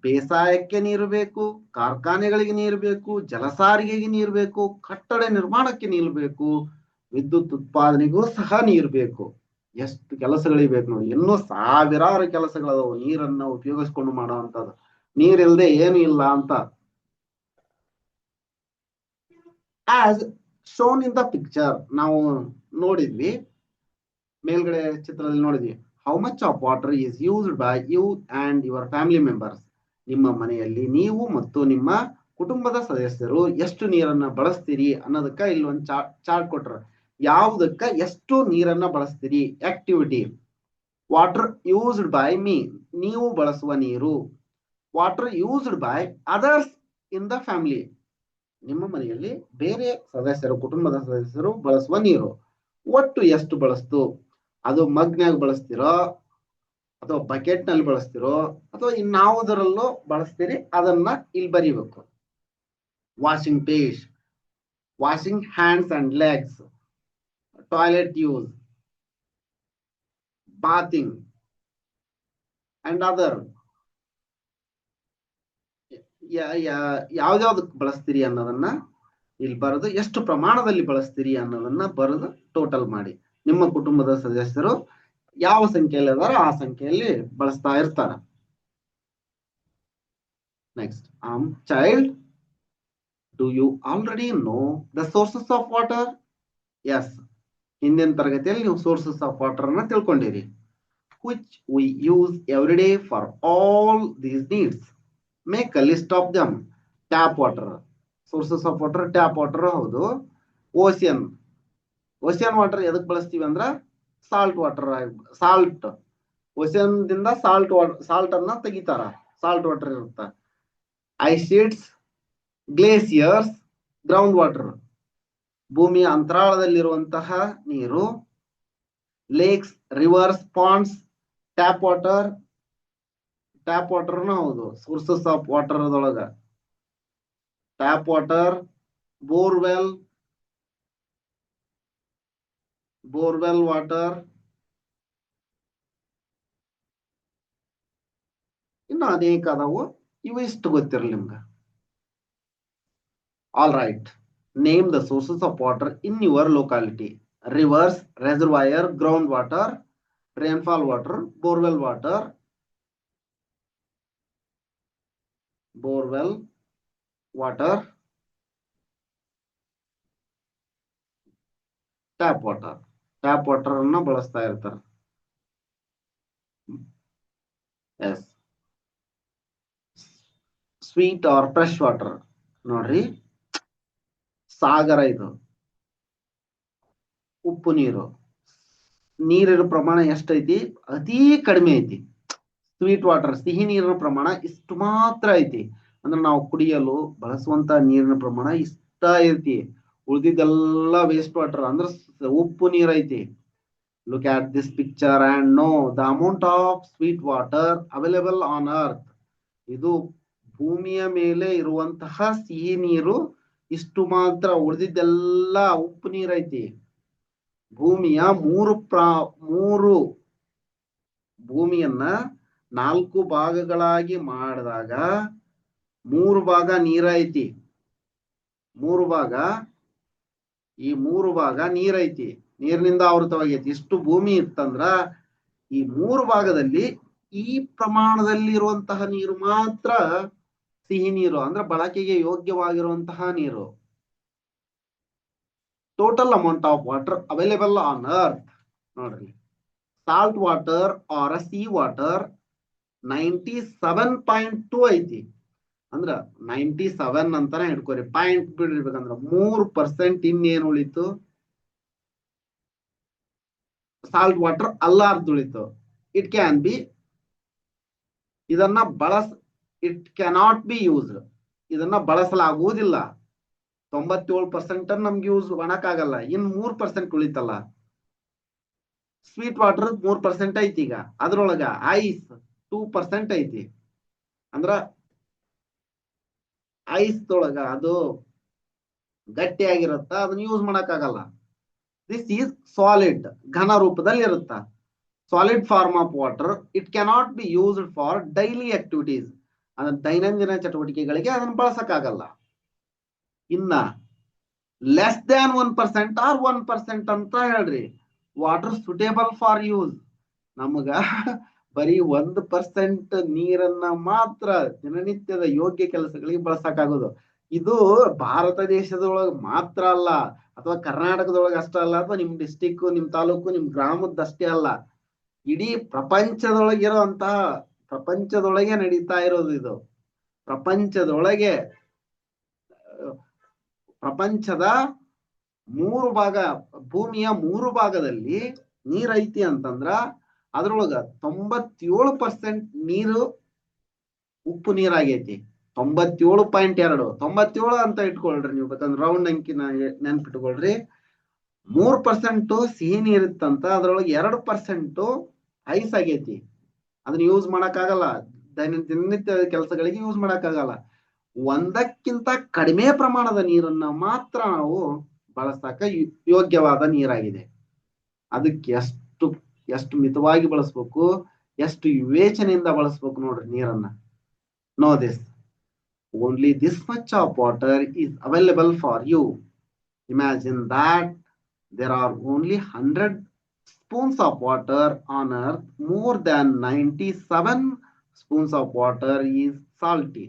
ಬೇಸಾಯಕ್ಕೆ ನೀರು ಬೇಕು, ಕಾರ್ಖಾನೆಗಳಿಗೆ ನೀರು ಬೇಕು, ಜಲಸಾರಿಗೆಗೆ ನೀರು ಬೇಕು, ಕಟ್ಟಡ ನಿರ್ಮಾಣಕ್ಕೆ ನೀರು ಬೇಕು, ವಿದ್ಯುತ್ ಉತ್ಪಾದನೆಗೂ ಸಹ ನೀರು ಬೇಕು. ಎಷ್ಟು ಕೆಲಸಗಳಿಗೆ ಬೇಕು ನೋಡಿ. ಇನ್ನೂ ಸಾವಿರಾರು ಕೆಲಸಗಳದಾವು ನೀರನ್ನ ಉಪಯೋಗಿಸ್ಕೊಂಡು ಮಾಡುವಂತದ್ದು. ನೀರಿಲ್ಲದೆ ಏನು ಇಲ್ಲ ಅಂತ. As shown in the picture, ನಾವು ನೋಡಿದ್ವಿ, ಮೇಲ್ಗಡೆ ಚಿತ್ರದಲ್ಲಿ ನೋಡಿದ್ವಿ. How much of water is used by you and your family members. ನಿಮ್ಮ ಮನೆಯಲ್ಲಿ ನೀವು ಮತ್ತು ನಿಮ್ಮ ಕುಟುಂಬದ ಸದಸ್ಯರು ಎಷ್ಟು ನೀರನ್ನ ಬಳಸ್ತೀರಿ ಅನ್ನೋದಕ್ಕ ಇಲ್ಲಿ ಒಂದು ಚಾರ್ಟ್ ಕೊಟ್ರ. ಯಾವುದಕ್ಕ ಎಷ್ಟು ನೀರನ್ನ ಬಳಸ್ತೀರಿ, activity. Water used by me, ನೀವು ಬಳಸುವ ನೀರು. Water used by others in the family, ನಿಮ್ಮ ಮನೆಯಲ್ಲಿ ಬೇರೆ ಸದಸ್ಯರು, ಕುಟುಂಬದ ಸದಸ್ಯರು ಬಳಸುವ ನೀರು. ಒಟ್ಟು ಎಷ್ಟು ಬಳಸ್ತು, ಅದು ಮಗ್ನ್ಯಾಗ ಬಳಸ್ತಿರೋ ಅಥವಾ ಬಕೆಟ್ ನಲ್ಲಿ ಬಳಸ್ತಿರೋ ಅಥವಾ ಇನ್ನಾವುದರಲ್ಲೋ ಬಳಸ್ತೀರಿ, ಅದನ್ನ ಇಲ್ಲಿ ಬರೀಬೇಕು. Washing face, washing hands and legs, toilet use, bathing and other, ಯಾವ್ದಾವ್ದಕ್ಕೆ ಬಳಸ್ತೀರಿ ಅನ್ನೋದನ್ನ ಇಲ್ಲಿ ಬರೆದು, ಎಷ್ಟು ಪ್ರಮಾಣದಲ್ಲಿ ಬಳಸ್ತೀರಿ ಅನ್ನೋದನ್ನ ಬರೆದು ಟೋಟಲ್ ಮಾಡಿ. ನಿಮ್ಮ ಕುಟುಂಬದ ಸದಸ್ಯರು ಯಾವ ಸಂಖ್ಯೆಯಲ್ಲಿ ಅದಾರ ಆ ಸಂಖ್ಯೆಯಲ್ಲಿ ಬಳಸ್ತಾ ಇರ್ತಾರ. Next, child, do you already know the sources of water? Yes, ಹಿಂದಿನ ತರಗತಿಯಲ್ಲಿ ನೀವು ಸೋರ್ಸಸ್ ಆಫ್ ವಾಟರ್ ಅನ್ನ ತಿಳ್ಕೊಂಡಿರಿ. which we use every day for all these needs. Make a list of them. Tap water, sources of water, tap water ಹೌದು. Ocean, ocean water ಎದಕ್ಕೆ ಬಳಸ್ತೀವಿ ಅಂದ್ರ salt water, salt, ocean ದಿಂದ salt ಅನ್ನ ತೆಗಿತಾರ, salt water ಇರುತ್ತ. Ice sheets, glaciers, ground water, ಭೂಮಿಯ ಅಂತರಾಳದಲ್ಲಿರುವಂತಹ ನೀರು. Lakes, rivers, ponds, tap water, tap ವಾಟರ್ನ ಹೌದು ಸೋರ್ಸಸ್ ಆಫ್ ವಾಟರ್ ಅದೊಳಗ. Tap water, borewell, borewell water, ಇನ್ನು ಅನೇಕ ಅದಾವು, ಇವು ಇಷ್ಟು ಗೊತ್ತಿರಲಿ ನಿಮ್ಗೆ. All right, name the sources of water in your locality. Rivers, reservoir, ground water, rainfall water, borewell water, borewell water, tap water. Tap water ಅನ್ನ ಬಳಸ್ತಾ ಇರ್ತಾರೆ. Yes, sweet or fresh water, ನೋಡ್ರಿ ಸಾಗರ ಇದು, ಉಪ್ಪು ನೀರು, ನೀರಿನ ಪ್ರಮಾಣ ಎಷ್ಟೈತಿ, ಅತೀ ಕಡಿಮೆ ಐತಿ. ಸ್ವೀಟ್ ವಾಟರ್, ಸಿಹಿ ನೀರಿನ ಪ್ರಮಾಣ ಇಷ್ಟು ಮಾತ್ರ ಐತಿ, ಅಂದ್ರೆ ನಾವು ಕುಡಿಯಲು ಬಳಸುವಂತ ನೀರಿನ ಪ್ರಮಾಣ ಇಷ್ಟ ಐತಿ. ಉಳಿದಿದ್ದೆಲ್ಲ ವೇಸ್ಟ್ ವಾಟರ್, ಅಂದ್ರೆ ಉಪ್ಪು ನೀರ್ ಐತಿ. Look at this picture and know the amount of sweet water available on earth. ಇದು ಭೂಮಿಯ ಮೇಲೆ ಇರುವಂತಹ ಸಿಹಿ ನೀರು ಇಷ್ಟು ಮಾತ್ರ, ಉಳಿದಿದ್ದೆಲ್ಲ ಉಪ್ಪು ನೀರ್ ಐತಿ. ಭೂಮಿಯ ಭೂಮಿಯನ್ನ 4 ಭಾಗಗಳಾಗಿ ಮಾಡಿದಾಗ 3 ಭಾಗ ನೀರ ಐತಿ. 3 ಭಾಗ, ಈ 3 ಭಾಗ ನೀರೈತಿ, ನೀರಿನಿಂದ ಆವೃತವಾಗೈತಿ. ಇಷ್ಟು ಭೂಮಿ ಇತ್ತಂದ್ರ ಈ 3 ಭಾಗದಲ್ಲಿ ಈ ಪ್ರಮಾಣದಲ್ಲಿ ಇರುವಂತಹ ನೀರು ಮಾತ್ರ ಸಿಹಿ ನೀರು, ಅಂದ್ರೆ ಬಳಕೆಗೆ ಯೋಗ್ಯವಾಗಿರುವಂತಹ ನೀರು. Total amount of water available on earth, ನೋಡ್ರಿ salt water or sea water 97.2 ಐತಿ. ಅಂದ್ರ 97 ಅಂತಾನೆ ಹಿಡ್ಕೋರಿ, ಪಾಯಿಂಟ್ ಬಿಡಿರ್ಬೇಕಂದ್ರ 3% ಇನ್ನೇನು ಉಳಿತು, ಸಾಲ್ಟ್ ವಾಟರ್ ಅಲ್ಲಾರ್ದು ಉಳಿತು. ಇಟ್ ಕ್ಯಾನ್ ಬಿ, ಇದನ್ನ ಇಟ್ ಕ್ಯಾನಾಟ್ ಬಿ ಯೂಸ್ಡ್, ಇದನ್ನ ಬಳಸಲಾಗುವುದಿಲ್ಲ. 97% ನಮ್ಗೆ ಯೂಸ್ ಮಾಡಕ್ಕಾಗಲ್ಲ. ಇನ್ 3% ಉಳಿತಲ್ಲ, ಸ್ವೀಟ್ ವಾಟರ್ 3% ಐತಿ. ಈಗ ಅದ್ರೊಳಗ ಐಸ್ 2% ಐತಿ, ಅಂದ್ರ ಐಸ್ ಒಳಗ ಅದು ಗಟ್ಟಿಯಾಗಿರುತ್ತ, ಅದನ್ನ ಯೂಸ್ ಮಾಡಕ್ಕಾಗಲ್ಲ. ದಿಸ್ ಈಸ್ ಸಾಲಿಡ್, ಘನ ರೂಪದಲ್ಲಿ ಇರುತ್ತ. Solid form of water, it cannot be used for daily activities, ಅದನ್ನ ದೈನಂದಿನ ಚಟುವಟಿಕೆಗಳಿಗೆ ಅದನ್ನ ಬಳಸಕ್ಕಾಗಲ್ಲ. ಇನ್ನ ಲೆಸ್ ದ್ಯಾನ್ 1% ಆರ್ 1% ಅಂತ ಹೇಳ್ರಿ, ವಾಟರ್ ಸುಟೇಬಲ್ ಫಾರ್ ಯೂಸ್. ನಮಗ ಬರೀ 1% ನೀರನ್ನ ಮಾತ್ರ ದಿನನಿತ್ಯದ ಯೋಗ್ಯ ಕೆಲಸಗಳಿಗೆ ಬಳಸಕ್ಕಾಗೋದು. ಇದು ಭಾರತ ದೇಶದೊಳಗೆ ಮಾತ್ರ ಅಲ್ಲ, ಅಥವಾ ಕರ್ನಾಟಕದೊಳಗೆ ಅಷ್ಟೇ ಅಲ್ಲ, ಅಥವಾ ನಿಮ್ ಡಿಸ್ಟಿಕ್, ನಿಮ್ ತಾಲೂಕು, ನಿಮ್ ಗ್ರಾಮದ್ದಷ್ಟೇ ಅಲ್ಲ, ಇಡೀ ಪ್ರಪಂಚದೊಳಗಿರುವಂತಹ, ಪ್ರಪಂಚದೊಳಗೆ ನಡೀತಾ ಇರೋದು ಇದು. ಪ್ರಪಂಚದ 3 ಭಾಗ, ಭೂಮಿಯ 3 ಭಾಗದಲ್ಲಿ ನೀರೈತಿ ಅಂತಂದ್ರ ಅದ್ರೊಳಗ 97% ನೀರು ಉಪ್ಪು ನೀರಾಗೈತಿ. 97.2 97 ಅಂತ ಇಟ್ಕೊಳ್ರಿ ನೀವು, ಬೇಕಂದ್ರೆ ರೌಂಡ್ ಅಂಕಿನ ನೆನ್ಪಿಟ್ಕೊಳ್ರಿ. 3% ಸಿಹಿ ನೀರಿತ್ತಂತ, ಅದ್ರೊಳಗೆ 2% ಐಸ್ ಆಗೈತಿ. ಅದನ್ನ ಯೂಸ್ ಮಾಡಕ್ಕಾಗಲ್ಲ, ದಿನನಿತ್ಯ ಕೆಲಸಗಳಿಗೆ ಯೂಸ್ ಮಾಡಕ್ಕಾಗಲ್ಲ. ಒಂದಕ್ಕಿಂತ ಕಡಿಮೆ ಪ್ರಮಾಣದ ನೀರನ್ನ ಮಾತ್ರ ನಾವು ಬಳಸಕ ಯೋಗ್ಯವಾದ ನೀರಾಗಿದೆ. ಅದಕ್ಕೆ ಎಷ್ಟು ಮಿತವಾಗಿ ಬಳಸ್ಬೇಕು, ಎಷ್ಟು ವಿವೇಚನೆಯಿಂದ ಬಳಸ್ಬೇಕು ನೋಡ್ರಿ ನೀರನ್ನ. Know this. Only this much of water is available for you. Imagine that there are only 100 spoons of water on earth. More than 97 spoons of water is salty.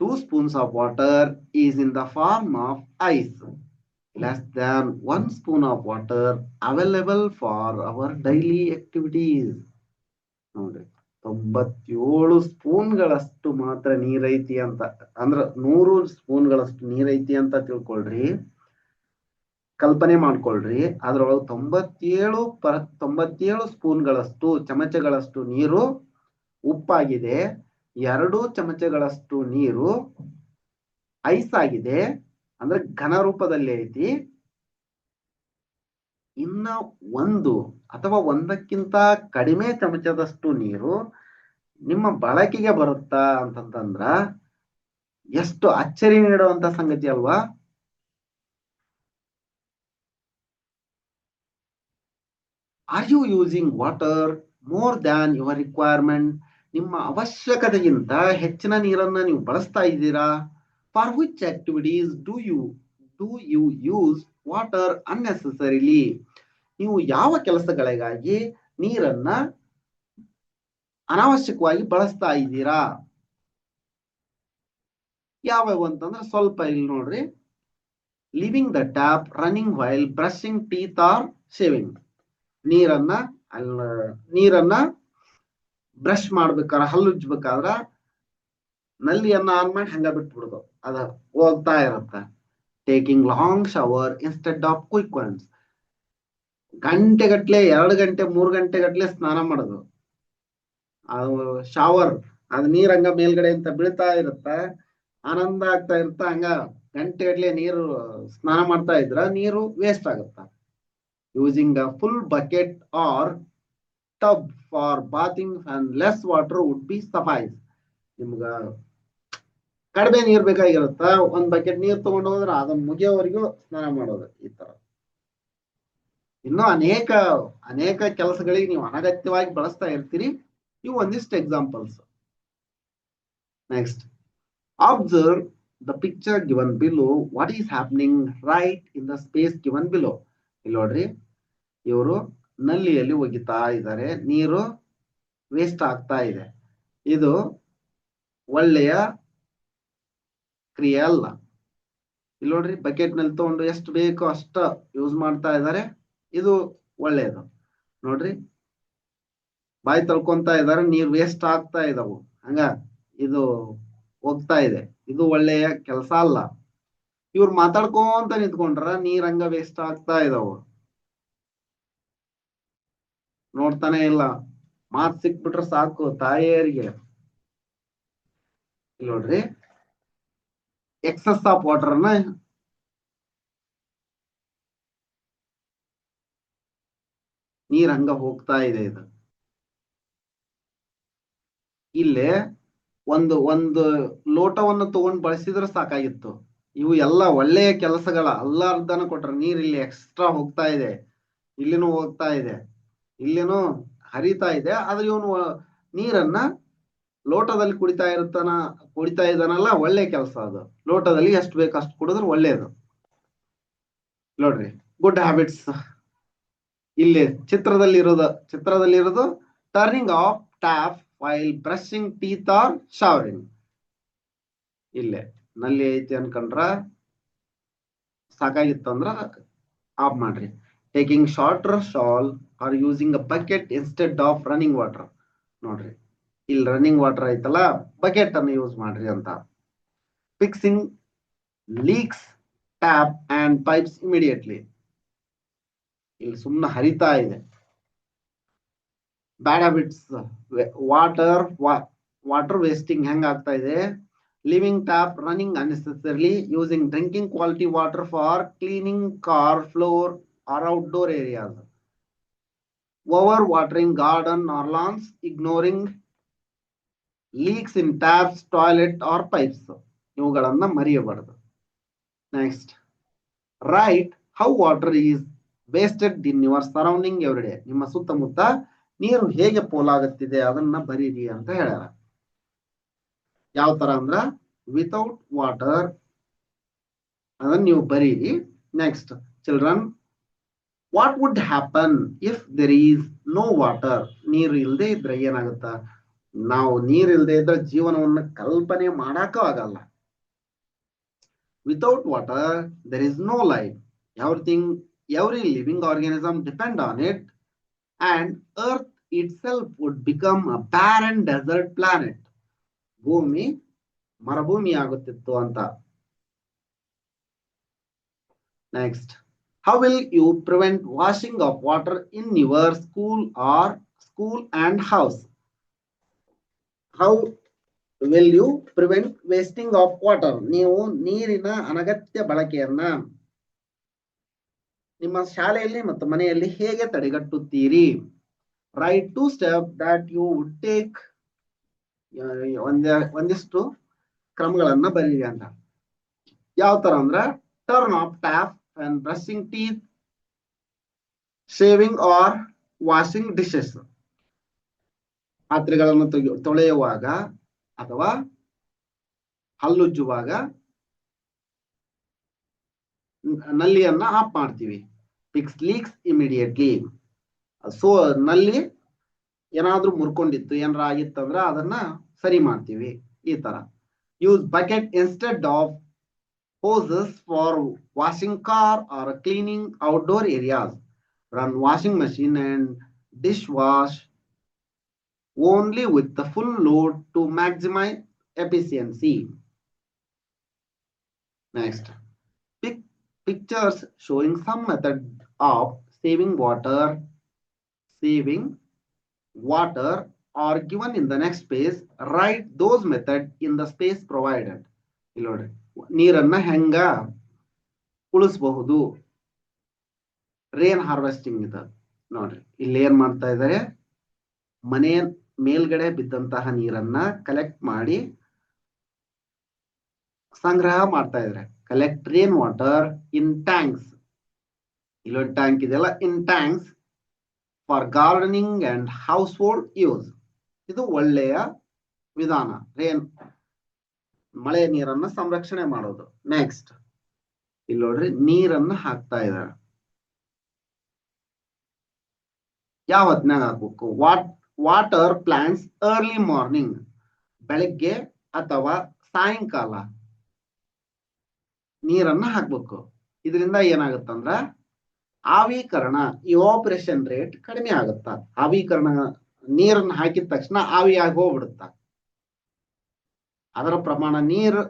2 spoons of water is in the form of ice. Less than 1 spoon of water available for our daily activities. ನೋಡ್ರಿ, 97 ಸ್ಪೂನ್ಗಳಷ್ಟು ಮಾತ್ರ ನೀರೈತಿ ಅಂತ, ಅಂದ್ರ 100 ಸ್ಪೂನ್ಗಳಷ್ಟು ನೀರೈತಿ ಅಂತ ತಿಳ್ಕೊಳ್ರಿ, ಕಲ್ಪನೆ ಮಾಡ್ಕೊಳ್ರಿ. ಅದ್ರೊಳಗೆ 97 ಸ್ಪೂನ್ಗಳಷ್ಟು, ಚಮಚಗಳಷ್ಟು ನೀರು ಉಪ್ಪಾಗಿದೆ, 2 ಚಮಚಗಳಷ್ಟು ನೀರು ಐಸ್ ಆಗಿದೆ, ಅಂದ್ರೆ ಘನ ರೂಪದಲ್ಲಿ ಐತಿ. ಇನ್ನ 1 ಅಥವಾ 1ಕ್ಕಿಂತ ಕಡಿಮೆ ಚಮಚದಷ್ಟು ನೀರು ನಿಮ್ಮ ಬಳಕೆಗೆ ಬರುತ್ತಾ ಅಂತಂದ್ರ ಎಷ್ಟು ಅಚ್ಚರಿ ನೀಡುವಂತ ಸಂಗತಿ ಅಲ್ವಾ? Are you using water more than your requirement? ನಿಮ್ಮ ಅವಶ್ಯಕತೆಗಿಂತ ಹೆಚ್ಚಿನ ನೀರನ್ನ ನೀವು ಬಳಸ್ತಾ ಇದ್ದೀರಾ? For which activities do you use water unnecessarily? ನೀವು ಯಾವ ಕೆಲಸಗಳಿಗಾಗಿ ನೀರನ್ನ ಅನಾವಶ್ಯಕವಾಗಿ ಬಳಸ್ತಾ ಇದ್ದೀರಾ? ಯಾವ್ಯಾವ ಅಂತಂದ್ರೆ ಸ್ವಲ್ಪ ಇಲ್ಲಿ ನೋಡ್ರಿ. Leaving the tap, running while brushing teeth or shaving. ನೀರನ್ನ ಬ್ರಷ್ ಮಾಡ್ಬೇಕಾರ, ಹಲ್ಲುಜ್ಬೇಕಾದ್ರ ನಲ್ಲಿಯನ್ನ ಆನ್ ಮಾಡಿ ಹಂಗ ಬಿಟ್ಬಿಡುದು, ಅದ ಹೋಗ್ತಾ ಇರತ್ತ. Taking long shower instead of quick ones. ಗಂಟೆಗಟ್ಲೆ, 2 ಗಂಟೆ 3 ಗಂಟೆಗಟ್ಲೆ ಸ್ನಾನ ಮಾಡೋದು. ಅದು ಶವರ್, ಅದು ನೀರಂಗ ಮೇಲ್ಗಡೆ ಅಂತ ಬೀಳ್ತಾ ಇರುತ್ತ, ಆನಂದ ಆಗ್ತಾ ಇರುತ್ತ. ಹಂಗ ಗಂಟೆಗಟ್ಲೆ ನೀರು ಸ್ನಾನ ಮಾಡ್ತಾ ಇದ್ರ ನೀರು ವೇಸ್ಟ್ ಆಗುತ್ತ. Using a full bucket or tub for bathing and less water would be suffice. ನಿಮ್ಗ ಕಡಿಮೆ ನೀರ್ ಬೇಕಾಗಿರುತ್ತ, 1 ಬಕೆಟ್ ನೀರ್ ತಗೊಂಡು ಹೋದ್ರೆ ಅದನ್ನ ಮುಗಿಯೋವರೆಗೂ ಸ್ನಾನ ಮಾಡೋದು. ಈ ತರ ಇನ್ನು ಅನೇಕ ಕೆಲಸಗಳಿಗೆ ನೀವು ಅನಗತ್ಯವಾಗಿ ಬಳಸ್ತಾ ಇರ್ತೀರಿ. ಇವು ಒಂದಿಷ್ಟು examples. Next, observe the picture given below. What is happening right in the space given below? ಇಲ್ಲಿ ನೋಡ್ರಿ, ಇವರು ನಲ್ಲಿಯಲ್ಲಿ ಒಗಿತಾ ಇದ್ದಾರೆ, ನೀರು ವೇಸ್ಟ್ ಆಗ್ತಾ ಇದೆ. ಇದು ಒಳ್ಳೆಯ ಕ್ರಿಯೆ ಅಲ್ಲ. ಇಲ್ಲಿ ನೋಡ್ರಿ, ಬಕೆಟ್ ನಲ್ಲಿ ತಗೊಂಡು ಎಷ್ಟು ಬೇಕೋ ಅಷ್ಟ ಯೂಸ್ ಮಾಡ್ತಾ ಇದ್ದಾರೆ, ಇದು ಒಳ್ಳೆಯದು. ನೋಡ್ರಿ, ಬಾಯಿ ತೊಳ್ಕೊಂತ ಇದಾರೆ, ನೀರ್ ವೇಸ್ಟ್ ಆಗ್ತಾ ಇದಾವು, ಹಂಗ ಇದು ಹೋಗ್ತಾ ಇದೆ, ಇದು ಒಳ್ಳೆಯ ಕೆಲಸ ಅಲ್ಲ. ಇವ್ರು ಮಾತಾಡ್ಕೊಂತ ನಿಂತ್ಕೊಂಡ್ರ ನೀರ್ ಹಂಗ ವೇಸ್ಟ್ ಆಗ್ತಾ ಇದಾವು, ನೋಡ್ತಾನೆ ಇಲ್ಲ. ಮಾತ್ ಸಿಕ್ಬಿಟ್ರೆ ಸಾಕು ತಾಯಿಯರಿಗೆ. ಇಲ್ಲಿ ನೋಡ್ರಿ, ಎಕ್ಸಸ್ ಆಫ್ ವಾಟರ್ನ ನೀರ್ ಹಂಗ ಹೋಗ್ತಾ ಇದೆ. ಇದು ಇಲ್ಲೇ ಒಂದು ಲೋಟವನ್ನು ತಗೊಂಡ್ ಬಳಸಿದ್ರೆ ಸಾಕಾಗಿತ್ತು. ಇವು ಎಲ್ಲ ಒಳ್ಳೆಯ ಕೆಲಸಗಳ ಅಲ್ಲಾರ್ಧನ ಕೊಟ್ರ. ನೀರ್ ಇಲ್ಲಿ ಎಕ್ಸ್ಟ್ರಾ ಹೋಗ್ತಾ ಇದೆ, ಇಲ್ಲಿನೂ ಹೋಗ್ತಾ ಇದೆ, ಇಲ್ಲಿನೂ ಹರಿತಾ ಇದೆ. ಆದ್ರೆ ಇವನು ನೀರನ್ನ ಲೋಟದಲ್ಲಿ ಕುಡಿತಾ ಇದ್ದಾನಲ್ಲ, ಒಳ್ಳೆ ಕೆಲಸ ಅದು. ಲೋಟದಲ್ಲಿ ಎಷ್ಟು ಬೇಕು ಅಷ್ಟು ಕುಡಿದ್ರೆ ಒಳ್ಳೇದು. ನೋಡ್ರಿ, ಗುಡ್ ಹ್ಯಾಬಿಟ್ಸ್. ಇಲ್ಲಿ ಚಿತ್ರದಲ್ಲಿರೋದು turning off tap while brushing teeth or showering. ಇಲ್ಲೇ ನಲ್ಲಿ ಐತಿ ಅನ್ಕೊಂಡ್ರ ಸಾಕಾಗಿತ್ತಂದ್ರ ಆಫ್ ಮಾಡ್ರಿ. Taking shorter shower or using a bucket instead of running water. ನೋಡ್ರಿ, ಇಲ್ಲಿ ರನ್ನಿಂಗ್ ವಾಟರ್ ಐತಲ್ಲ, ಬಕೆಟ್ ಅನ್ನು ಯೂಸ್ ಮಾಡ್ರಿ ಅಂತ. Fixing leaks tap and pipes immediately. ಇಲ್ಲಿ ಸುಮ್ಮನೆ ಹರಿತಾ ಇದೆ, ಬ್ಯಾಡ್ ಹ್ಯಾಬಿಟ್ಸ್, ವಾಟರ್ ವೇಸ್ಟಿಂಗ್ ಹೆಂಗ್ ಆಗ್ತಾ ಇದೆ? Leaving tap running unnecessarily, using drinking quality water for cleaning car floor or outdoor areas, over watering garden or lawns, ignoring leaks in taps, toilet or pipes. ಇವುಗಳನ್ನ ಮರೆಯಬಾರದು. Next, write how water is wasted in your surrounding every day. ನಿಮ್ಮ ಸುತ್ತಮುತ್ತ ನೀರು ಹೇಗೆ ಪೋಲಾಗುತ್ತಿದೆ ಅದನ್ನ ಬರೀರಿ ಅಂತ ಹೇಳ್ಯಾರ. ಯಾವ ತರ ಅಂದ್ರ ವಿತೌಟ್ ವಾಟರ್ ಅದನ್ನ ನೀವು ಬರೀರಿ. Next, children, what would happen if there is no water? ನೀರು ಇಲ್ಲದೆ ಇದ್ರೆ ಏನಾಗುತ್ತಾ? ನಾವು ನೀರ್ ಇಲ್ಲದೆ ಇದ್ರೆ ಜೀವನವನ್ನು ಕಲ್ಪನೆ ಮಾಡಕ್ಕೂ ಆಗಲ್ಲ. Without water, there is no life. Every living organism depend on it, and Earth itself would become a barren desert planet. ಭೂಮಿ ಮರುಭೂಮಿ ಆಗುತ್ತಿತ್ತು ಅಂತ. Next, how will you prevent washing of water in your school and house? How will you prevent wasting of water? ನೀವು ನೀರಿನ ಅನಗತ್ಯ ಬಳಕೆಯನ್ನ ನಿಮ್ಮ ಶಾಲೆಯಲ್ಲಿ ಮತ್ತು ಮನೆಯಲ್ಲಿ ಹೇಗೆ ತಡೆಗಟ್ಟುತ್ತೀರಿ? Write 2 steps that you would take. ಒಂದಿಷ್ಟು ಕ್ರಮಗಳನ್ನ ಬರೀರಿ ಅಂತ. ಯಾವ ತರ ಅಂದ್ರೆ, turn off tap and brushing teeth, shaving or washing dishes. ಪಾತ್ರೆಗಳನ್ನು ತೊಳೆಯುವಾಗ ಅಥವಾ ಹಲ್ಲುಜ್ಜುವಾಗ ನಲ್ಲಿಯನ್ನ ಆಫ್ ಮಾಡ್ತೀವಿ. Fix leaks immediately. ಸೊ ನಲ್ಲಿ ಏನಾದ್ರೂ ಮುರ್ಕೊಂಡಿತ್ತು, ಏನಾರ ಆಗಿತ್ತಂದ್ರ ಅದನ್ನ ಸರಿ ಮಾಡ್ತೀವಿ. ಈ ತರ. Use bucket instead of hoses for washing car or cleaning outdoor areas. Run washing machine and dishwash only with the full load to maximize efficiency. Next, pictures showing some method of saving water are given in the next page. Write those methods in the space provided. ಇಲ್ಲಿ ನೋಡ್ರಿ, ನೀರನ್ನ ಹೆಂಗ ಉಳಿಸಬಹುದು. Rain harvesting ಇದು ನೋಡ್ರಿ. ಇಲ್ಲಿ ಏನ್ ಮಾಡ್ತಾ ಇದ್ದಾರೆ, ಮನೆಯ ಮೇಲ್ಗಡೆ ಬಿದ್ದಂತಹ ನೀರನ್ನ ಕಲೆಕ್ಟ್ ಮಾಡಿ ಸಂಗ್ರಹ ಮಾಡ್ತಾ ಇದ್ದಾರೆ. Collect rain water in tanks. ಇಲ್ಲೊಂದು ಟ್ಯಾಂಕ್ ಇದೆಯಲ್ಲ, in tanks for gardening and household use. ಇದು ಒಳ್ಳೆಯ ವಿಧಾನ, ಮಳೆ ನೀರನ್ನ ಸಂರಕ್ಷಣೆ ಮಾಡೋದು. ನೆಕ್ಸ್ಟ್, ಇಲ್ಲಿ ನೋಡ್ರಿ, ನೀರನ್ನ ಹಾಕ್ತಾ ಇದ್ದಾರೆ. ಯಾವ ಹೊತ್ನಾಗ ಹಾಕ್ಬೇಕು? ವಾಟರ್ ಪ್ಲಾಂಟ್ಸ್ ಅರ್ಲಿ ಮಾರ್ನಿಂಗ್, ಬೆಳಗ್ಗೆ ಅಥವಾ ಸಾಯಂಕಾಲ ನೀರನ್ನ ಹಾಕ್ಬೇಕು. ಇದರಿಂದ ಏನಾಗುತ್ತಂದ್ರ ಆವೀಕರಣ, ಇವಾಪರೇಷನ್ ರೇಟ್ ಕಡಿಮೆ ಆಗುತ್ತ. ಆವೀಕರಣ, ನೀರನ್ನ ಹಾಕಿದ ತಕ್ಷಣ ಆವಿಯಾಗಿ ಹೋಗ್ಬಿಡುತ್ತ. ಅದರ ಪ್ರಮಾಣ ನೀರು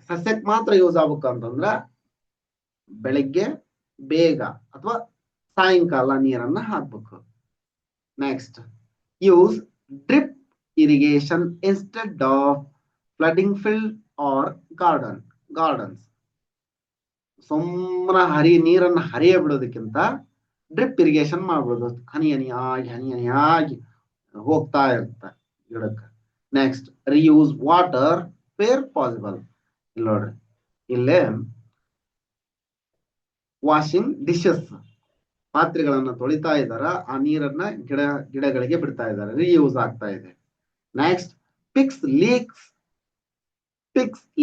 ಸಸ್ಯಕ್ಕೆ ಮಾತ್ರ ಯೂಸ್ ಆಗ್ಬೇಕು ಅಂತಂದ್ರ ಬೆಳಿಗ್ಗೆ ಬೇಗ ಅಥವಾ ಸಾಯಂಕಾಲ ನೀರನ್ನ ಹಾಕ್ಬೇಕು. Next, use drip irrigation instead of flooding field or gardens. ಸುಮ್ಮನ ನೀರನ್ನ ಹರಿಯ ಬಿಡೋದಕ್ಕಿಂತ ಡ್ರಿಪ್ ಇರಿಗೇಷನ್ ಮಾಡ್ಬೋದು. ಹನಿ ಹನಿಯಾಗಿ ಹೋಗ್ತಾ ಇರುತ್ತೆ ಗಿಡಕ್ಕೆ. Next, reuse water where possible. ಇಲ್ಲಿ ನೋಡ್ರಿ, ಇಲ್ಲೇ ವಾಷಿಂಗ್ ಡಿಶಸ್, ಪಾತ್ರೆಗಳನ್ನ ತೊಳಿತಾ ಇದ್ದಾರ, ಆ ನೀರನ್ನ ಗಿಡಗಳಿಗೆ ಬಿಡ್ತಾ ಇದ್ದಾರೆ, ರಿಯೂಸ್ ಆಗ್ತಾ ಇದೆ. Next, fix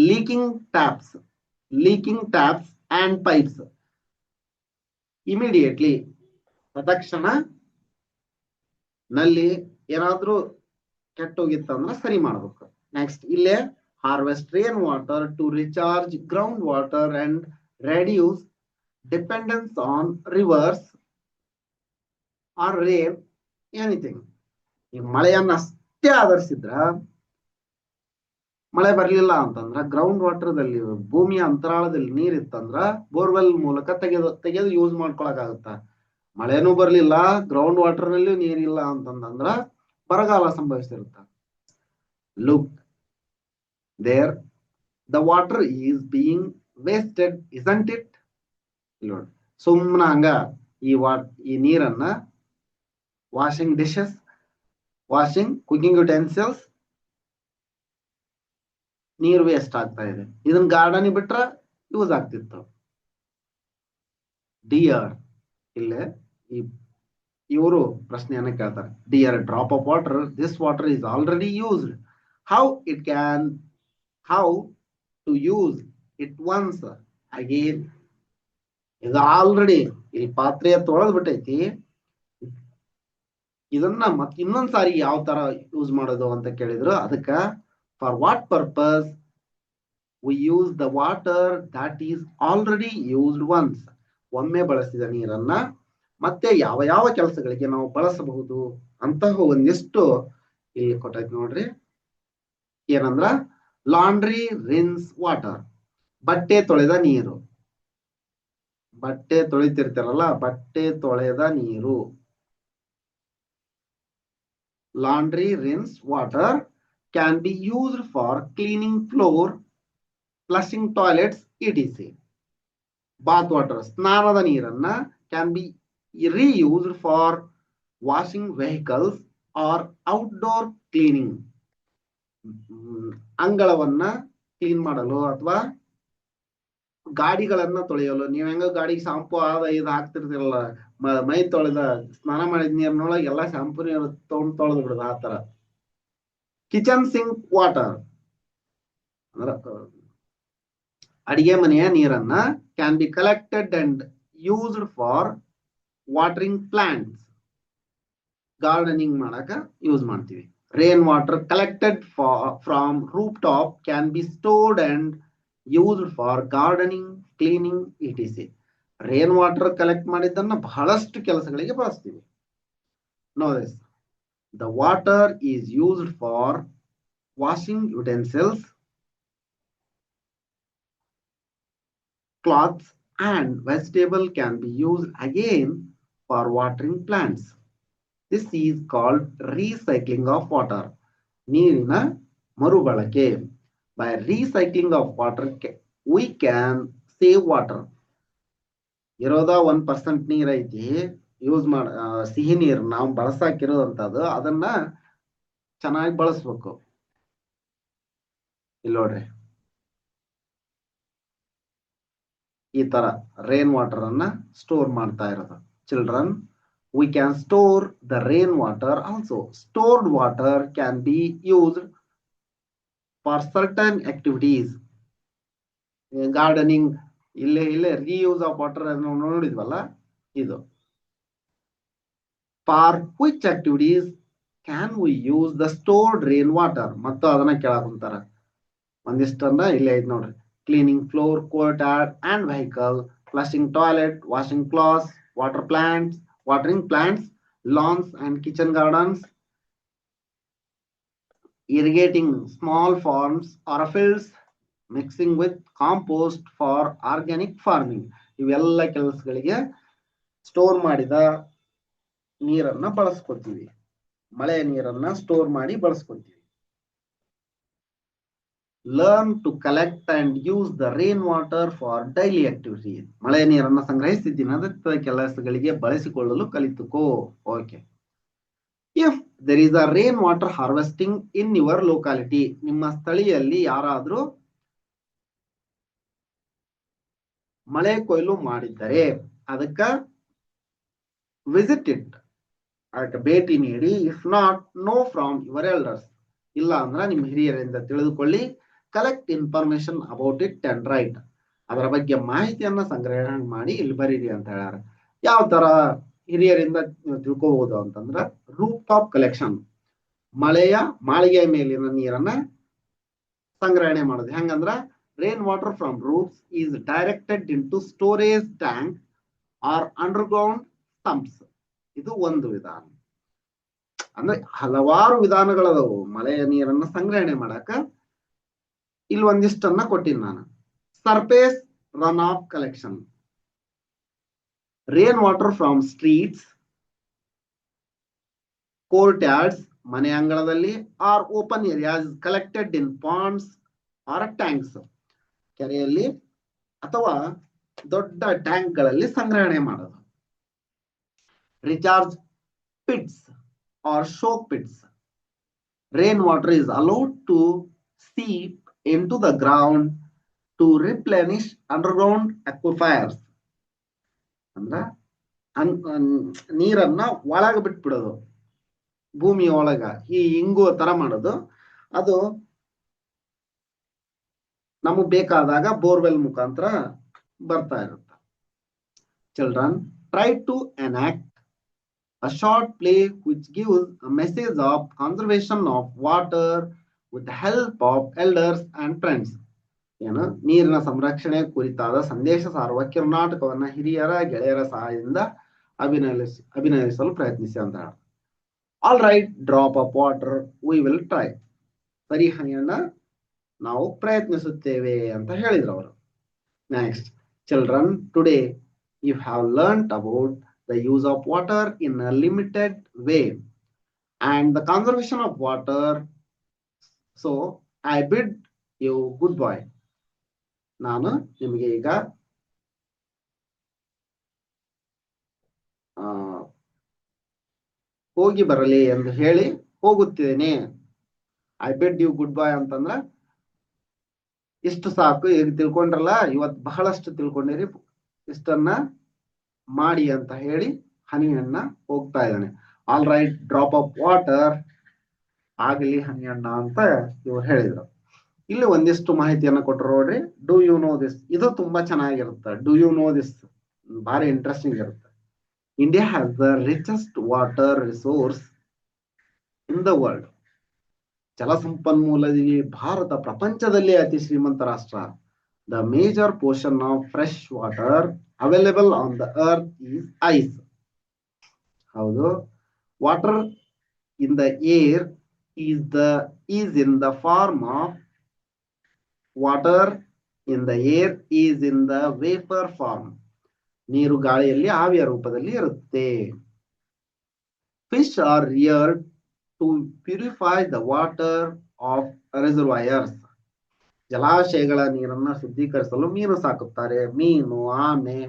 leaking taps and pipes immediately. ತಕ್ಷಣ ನಲ್ಲಿ ಏನಾದ್ರೂ ಕೆಟ್ಟೋಗಿತ್ತಂದ್ರೆ ಸರಿ ಮಾಡ್ಬೇಕು. ನೆಕ್ಸ್ಟ್, ಇಲ್ಲೇ harvest rain water to recharge ground water and reduce dependence on rivers or rain anything. ಈ ಮಳೆಯನ್ನ ಅಷ್ಟೇ ಆಧರಿಸಿದ್ರ, ಮಳೆ ಬರ್ಲಿಲ್ಲ ಅಂತಂದ್ರ ಗ್ರೌಂಡ್ ವಾಟರ್ದಲ್ಲಿ, ಭೂಮಿಯ ಅಂತರಾಳದಲ್ಲಿ ನೀರಿತ್ತಂದ್ರ ಬೋರ್ವೆಲ್ ಮೂಲಕ ತೆಗೆದು ಯೂಸ್ ಮಾಡ್ಕೊಳಕ್ ಆಗುತ್ತ. ಮಳೆನೂ ಬರ್ಲಿಲ್ಲ, ಗ್ರೌಂಡ್ ವಾಟರ್ ನಲ್ಲೂ ನೀರಿಲ್ಲ ಅಂತಂದ್ರ ಬರಗಾಲ ಸಂಭವಿಸಿರುತ್ತ. Look there, the water is being wasted, isn't it? ನೋಡಿ, ಸುಮ್ಮನ ಹಂಗ ಈ ನೀರನ್ನ washing dishes, washing cooking utensils, ನೀರು ವೇಸ್ಟ್ ಆಗ್ತಾ ಇದೆ. ಇದನ್ನ ಗಾರ್ಡನ್ ಬಿಟ್ರ ಯೂಸ್ ಆಗ್ತಿತ್ತು. ಡಿಯರ್, ಇಲ್ಲೇ ಇವರು ಪ್ರಶ್ನೆಯನ್ನ ಕೇಳ್ತಾರೆ. Dear drop of water, this water is already used, how to use it once again? ಇದು ಆಲ್ರೆಡಿ ಈ ಪಾತ್ರೆಯ ತೊಳೆದ್ ಬಿಟ್ಟೈತಿ, ಇದನ್ನ ಮತ್ ಇನ್ನೊಂದ್ಸಾರಿ ಯಾವ ತರ ಯೂಸ್ ಮಾಡೋದು ಅಂತ ಕೇಳಿದ್ರು. ಅದಕ್ಕ for what purpose we use the water that is already used once? ಒಮ್ಮೆ ಬಳಸಿದ ನೀರನ್ನ ಮತ್ತೆ ಯಾವ ಯಾವ ಕೆಲಸಗಳಿಗೆ ನಾವು ಬಳಸಬಹುದು ಅಂತಹ ಒಂದಿಷ್ಟು ಇಲ್ಲಿ ಕೊಟ್ಟೈತಿ ನೋಡ್ರಿ. ಏನಂದ್ರ ಲಾಂಡ್ರಿ ರಿನ್ಸ್ ವಾಟರ್, ಬಟ್ಟೆ ತೊಳೆದ ನೀರು. ಬಟ್ಟೆ ತೊಳಿತಿರ್ತಾರಲ್ಲ, ಬಟ್ಟೆ ತೊಳೆದ ನೀರು. Laundry rinse water can be used for cleaning floor, flushing toilets, etc. Bath water, ಸ್ನಾನದ ನೀರನ್ನ can be reused for washing vehicles or outdoor cleaning. ಅಂಗಳವನ್ನ ಕ್ಲೀನ್ ಮಾಡಲು ಅಥವಾ ಗಾಡಿಗಳನ್ನ ತೊಳೆಯಲು. ನೀವ್ ಹೆಂಗ ಗಾಡಿಗೆ ಶಾಂಪು ಆದ ಇದು ಹಾಕ್ತಿರ್ತಿರಲ್ಲ, ಮೈ ತೊಳೆದ ಸ್ನಾನ ಮಾಡಿದ ನೀರಿನೊಳಗೆ ಎಲ್ಲ ಶಾಂಪು ನೀರು ತಗೊಂಡು ತೊಳೆದು ಬಿಡುದು, ಆ ತರ. ಕಿಚನ್ ಸಿಂಕ್ ವಾಟರ್ ಅಂದ್ರ ಅಡಿಗೆ ಮನೆಯ ನೀರನ್ನ can be collected and used for watering plants, gardening ಮಾಡಕ ಯೂಸ್ ಮಾಡ್ತೀವಿ. Rain water collected from roof top can be stored and used for gardening, cleaning, etc. Rain water collect ಮಾಡಿದ್ದನ್ನ ಬಹಳಷ್ಟು ಕೆಲಸಗಳಿಗೆ ಬಳಸ್ತೀವಿ. Notice, the water is used for washing utensils, cloths, and vegetable can be used again for watering plants. This is called recycling of water. ನೀರಿನ ಮರುಬಳಕೆ. By recycling of water, we can save water. ಇರೋದ 1% ನೀರ್ ಐತಿ, use ಮಾಡ ಸಿಹಿ ನೀರು ನಾವು ಬಳಸಾಕಿರೋದಂತದ್ದು, ಅದನ್ನ ಚೆನ್ನಾಗಿ ಬಳಸ್ಬೇಕು. ಇಲ್ಲಿ ನೋಡ್ರಿ, ಈ ತರ ರೇನ್ ವಾಟರ್ ಅನ್ನ ಸ್ಟೋರ್ ಮಾಡ್ತಾ ಇರೋದು. Children, we can store the rain water also. Stored water can be used for certain activities. Gardening, ಇಲ್ಲೇ reuse of water ಅನ್ನು ನೋಡಿದ್ವಲ್ಲ, ಇದು. For which activities can we use the stored rain water? ಮತ್ತು ಅದನ್ನ ಕೇಳಾಕುಂತಾರ. ಒಂದಿಷ್ಟನ್ನ ಇಲ್ಲೇ ಐತ್ ನೋಡ್ರಿ. Cleaning floor, courtyard and vehicle, flushing toilet, washing clothes, watering plants, lawns and kitchen gardens, irrigating small farms or fields, mixing with compost for organic farming. ಇವೆಲ್ಲ ಕೆಲಸಗಳಿಗೆ store ಮಾಡಿದ ನೀರನ್ನ ಬಳಸ್ಕೊತೀವಿ. ಮಳೆ ನೀರನ್ನ ಸ್ಟೋರ್ ಮಾಡಿ ಬಳಸ್ಕೊತೀವಿ. Learn to collect and use the rain water for daily activities. ಮಳೆ ನೀರನ್ನ ಸಂಗ್ರಹಿಸಿ ದಿನದ ಕೆಲಸಗಳಿಗೆ ಬಳಸಿಕೊಳ್ಳಲು ಕಲಿತುಕೋ. Okay. If there is a rain water harvesting in your locality, ನಿಮ್ಮ ಸ್ಥಳೀಯಲ್ಲಿ ಯಾರಾದ್ರೂ ಮಳೆ ಕೊಯ್ಲು ಮಾಡಿದ್ದರೆ ಅದಕ್ಕ ವಿಸಿಟ್ ಇಟ್, ಅದಕ್ಕೆ ಭೇಟಿ ನೀಡಿ. If not, know from your elders, ಇಲ್ಲ ಅಂದ್ರ ನಿಮ್ಮ ಹಿರಿಯರಿಂದ ತಿಳಿದುಕೊಳ್ಳಿ. Collect information about it and write, ಅದರ ಬಗ್ಗೆ ಮಾಹಿತಿಯನ್ನ ಸಂಗ್ರಹಣೆ ಮಾಡಿ ಇಲ್ಲಿ ಬರೀರಿ ಅಂತ ಹೇಳ್ಯಾರ. ಯಾವ ತರ ಹಿರಿಯರಿಂದ ತಿಳ್ಕೋಬಹುದು ಅಂತಂದ್ರ, ರೂಫ್ ಟಾಪ್ ಕಲೆಕ್ಷನ್, ಮಳೆಯ ಮಾಳಿಗೆಯ ಮೇಲಿನ ನೀರನ್ನ ಸಂಗ್ರಹಣೆ ಮಾಡೋದು. ಹೆಂಗಂದ್ರ rain water from roofs is directed into storage tank or underground sumps. ಇದು ಒಂದು ವಿಧಾನ. ಅಂದ್ರೆ ಹಲವಾರು ವಿಧಾನಗಳದವು ಮಳೆಯ ನೀರನ್ನ ಸಂಗ್ರಹಣೆ ಮಾಡಕ. ಇಲ್ಲಿ ಒಂದಿಷ್ಟನ್ನ ಕೊಟ್ಟಿನಿ ನಾನು. Surface run of collection, Rain water from streets, courtyards, ಮನೆ ಅಂಗಳದಲ್ಲಿ, or open areas collected in ponds or tanks. ಕೆರೆಯಲ್ಲಿ ಅಥವಾ ದೊಡ್ಡ ಟ್ಯಾಂಕ್ಗಳಲ್ಲಿ ಸಂಗ್ರಹಣೆ ಮಾಡೋದು. Recharge pits or choke pits. Rainwater is allowed to seep into the ground to replenish underground aquifers. ಅಂದ್ರ ನೀರನ್ನ ಒಳಗ ಬಿಟ್ಬಿಡೋದು, ಭೂಮಿಯ ಒಳಗ ಈ ಇಂಗುವ ತರ ಮಾಡೋದು. ಅದು ನಮಗ್ ಬೇಕಾದಾಗ ಬೋರ್ವೆಲ್ ಮುಖಾಂತರ ಬರ್ತಾ ಇರುತ್ತೆ. Children, try to enact a short play which gives a message of conservation of water with the help of elders and friends. ಏನು ನೀರಿನ ಸಂರಕ್ಷಣೆ ಕುರಿತಾದ ಸಂದೇಶ ಸಾರುವ ಕಿರುನಾಟಕವನ್ನ ಹಿರಿಯರ ಗೆಳೆಯರ ಸಹಾಯದಿಂದ ಅಭಿನಯಿಸಲು ಪ್ರಯತ್ನಿಸಿ ಅಂತ ಹೇಳ. All right, drop of water, we will try. ಸರಿ ಹನಿಯನ್ನ ನಾವು ಪ್ರಯತ್ನಿಸುತ್ತೇವೆ ಅಂತ ಹೇಳಿದ್ರು ಅವರು. Next, children, today you have learned about the use of water in a limited way and the conservation of water. So I bid you goodbye. ನಾನು ನಿಮಗೆ ಈಗ ಹೋಗಿ ಬರಲಿ ಎಂದು ಹೇಳಿ ಹೋಗುತ್ತೇನೆ. ಐ ಬಿಡ್ ಯು ಗುಡ್ ಬೈ ಅಂತಂದ್ರ ಇಷ್ಟು ಸಾಕು, ಈಗ ತಿಳ್ಕೊಂಡ್ರಲ್ಲ, ಇವತ್ತು ಬಹಳಷ್ಟು ತಿಳ್ಕೊಂಡಿರಿ, ಇಷ್ಟನ್ನ ಮಾಡಿ ಅಂತ ಹೇಳಿ ಹನಿಯನ್ನ ಹೋಗ್ತಾ ಇದ್ದಾನೆ. All right, drop of water, ಆಗಲಿ ಹನಿಯಣ್ಣ ಅಂತ ಇವ್ರು ಹೇಳಿದ್ರು. ಇಲ್ಲಿ ಒಂದಿಷ್ಟು ಮಾಹಿತಿಯನ್ನ ಕೊಟ್ಟರು ನೋಡ್ರಿ. ಡೂ ಯು ನೋ ದಿಸ್, ಇದು ತುಂಬಾ ಚೆನ್ನಾಗಿರುತ್ತೆ. ಡೂ ಯು ನೋ ದಿಸ್ ಭಾರಿ ಇಂಟ್ರೆಸ್ಟಿಂಗ್ ಇರುತ್ತೆ. India has the richest water resource in the world. ಜಲಸಂಪನ್ಮೂಲದಲ್ಲಿ ಭಾರತ ಪ್ರಪಂಚದಲ್ಲಿ ಅತಿ ಶ್ರೀಮಂತ ರಾಷ್ಟ್ರ. The major portion of fresh water available on the earth is ice. ಹೌದು, water in the air is in the form of water in the air is in the vapor form. ನೀರು ಗಾಳಿಯಲ್ಲಿ ಆವಿಯ ರೂಪದಲ್ಲಿ ಇರುತ್ತೆ. Fish are reared to purify the water of reservoirs. ಜಲಾಶಯಗಳ ನೀರನ್ನ ಶುದ್ಧೀಕರಿಸಲು ಮೀನು ಸಾಕುತ್ತಾರೆ. ಮೀನು, ಆಮೆ,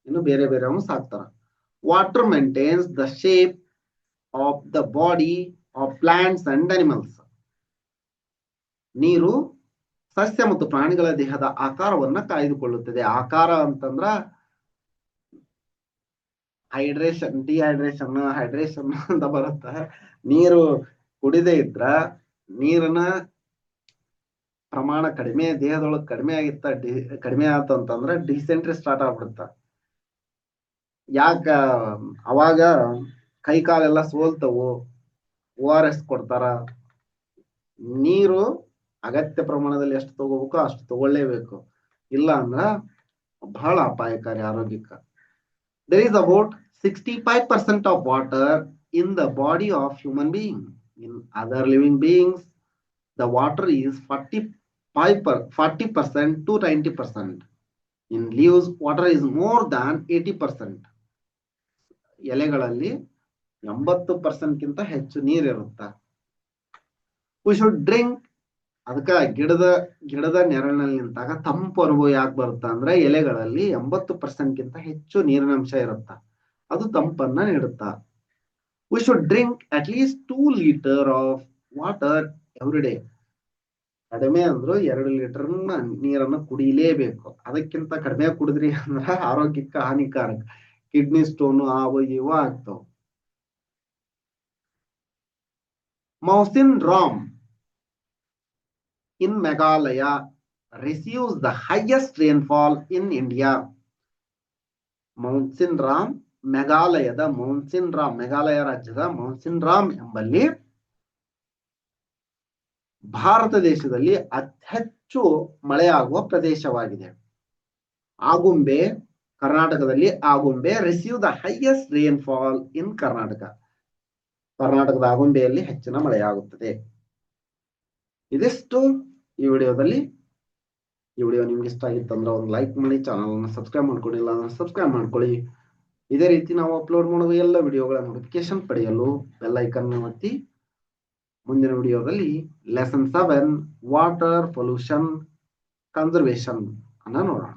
ಇನ್ನು ಬೇರೆ ಬೇರೆಯನ್ನು ಸಾಕ್ತಾರೆ. Water maintains the shape of the body of plants and animals. ನೀರು ಸಸ್ಯ ಮತ್ತು ಪ್ರಾಣಿಗಳ ದೇಹದ ಆಕಾರವನ್ನ ಕಾಯ್ದುಕೊಳ್ಳುತ್ತದೆ. ಆಕಾರ ಅಂತಂದ್ರ ಹೈಡ್ರೇಷನ್, ಡಿಹೈಡ್ರೇಷನ್, ಹೈಡ್ರೇಷನ್ ಅಂತ ಬರುತ್ತೆ. ನೀರು ಕುಡಿದೇ ಇದ್ರ ನೀರಿನ ಪ್ರಮಾಣ ಕಡಿಮೆ, ದೇಹದೊಳಗೆ ಕಡಿಮೆ ಆಯ್ತು ಅಂತಂದ್ರೆ ಡಿಸೆಂಟ್ರಿ ಸ್ಟಾರ್ಟ್ ಆಗ್ಬಿಡುತ್ತ. ಯಾಕ ಅವಾಗ ಕೈ ಕಾಲೆಲ್ಲ ಸೋಲ್ತವು, ORS ಕೊಡ್ತಾರ. ನೀರು ಅಗತ್ಯ ಪ್ರಮಾಣದಲ್ಲಿ ಎಷ್ಟು ತಗೋಬೇಕು ಅಷ್ಟು ತಗೊಳ್ಳೇಬೇಕು, ಇಲ್ಲ ಅಂದ್ರ ಬಹಳ ಅಪಾಯಕಾರಿ ಆರೋಗ್ಯಕ್ಕೆ. There is about 65% of water in the body of human being. In other living beings, the water is 40% to 90%. In leaves, water is more than 80%. ಎಲೆಗಳಲ್ಲಿ 80% ಗಿಂತ ಹೆಚ್ಚು ನೀರಿರುತ್ತೆ. We should drink. ಅದಕ್ಕ ಗಿಡದ ನೆರಳಿನಲ್ಲಿ ನಿಂತಾಗ ತಂಪು ಅನುಭವ ಯಾಕೆ ಬರುತ್ತೆ ಅಂದ್ರೆ ಎಲೆಗಳಲ್ಲಿ 80% ಗಿಂತ ಹೆಚ್ಚು ನೀರಿನಂಶ ಇರುತ್ತ, ಅದು ತಂಪನ್ನ ನೀಡುತ್ತ. We should drink at least 2 liters of water every day. ಕಡಿಮೆ ಅಂದ್ರು 2 ಲೀಟರ್ ನೀರನ್ನು ಕುಡಿಲೇಬೇಕು. ಅದಕ್ಕಿಂತ ಕಡಿಮೆ ಕುಡಿದ್ರಿ ಅಂದ್ರ ಆರೋಗ್ಯಕ್ಕೆ ಹಾನಿಕಾರಕ. ಕಿಡ್ನಿ ಸ್ಟೋನ್ ಅವು ಇವು ಆಗ್ತಾವ. Mousin Ram in Meghalaya receives the highest rainfall in India. ಮೌನ್ಸಿನ್ Ram, ಮೇಘಾಲಯದ ಮೌನ್ಸಿನ್ ರಾಮ್, ಮೇಘಾಲಯ ರಾಜ್ಯದ ಮೌನ್ಸಿನ್ ರಾಮ್ ಎಂಬಲ್ಲಿ ಭಾರತ ದೇಶದಲ್ಲಿ ಅತಿ ಹೆಚ್ಚು ಮಳೆಯಾಗುವ ಪ್ರದೇಶವಾಗಿದೆ. ಆಗುಂಬೆ, ಕರ್ನಾಟಕದಲ್ಲಿ Agumbe receive the highest rainfall in Karnataka. ಕರ್ನಾಟಕದ ಆಗುಂಬೆಯಲ್ಲಿ ಹೆಚ್ಚಿನ ಮಳೆಯಾಗುತ್ತದೆ. ಇದಿಷ್ಟು ಈ ವಿಡಿಯೋದಲ್ಲಿ. ಈ ವಿಡಿಯೋ ನಿಮ್ಗೆ ಇಷ್ಟ ಆಗಿತ್ತಂದ್ರೆ ಒಂದು ಲೈಕ್ ಮಾಡಿ, ಚಾನಲ್ ಅನ್ನು ಸಬ್ಸ್ಕ್ರೈಬ್ ಮಾಡ್ಕೊಂಡಿಲ್ಲ ಅಂದ್ರೆ ಸಬ್ಸ್ಕ್ರೈಬ್ ಮಾಡ್ಕೊಳ್ಳಿ. ಇದೇ ರೀತಿ ನಾವು ಅಪ್ಲೋಡ್ ಮಾಡುವ ಎಲ್ಲ ವಿಡಿಯೋಗಳ ನೋಟಿಫಿಕೇಶನ್ ಪಡೆಯಲು ಬೆಲ್ ಐಕನ್ ಒತ್ತಿ. ಮುಂದಿನ ವಿಡಿಯೋದಲ್ಲಿ ಲೆಸನ್ 7 ವಾಟರ್ ಪೊಲ್ಯೂಷನ್ ಕನ್ಸರ್ವೇಷನ್ ಅನ್ನ ನೋಡೋಣ.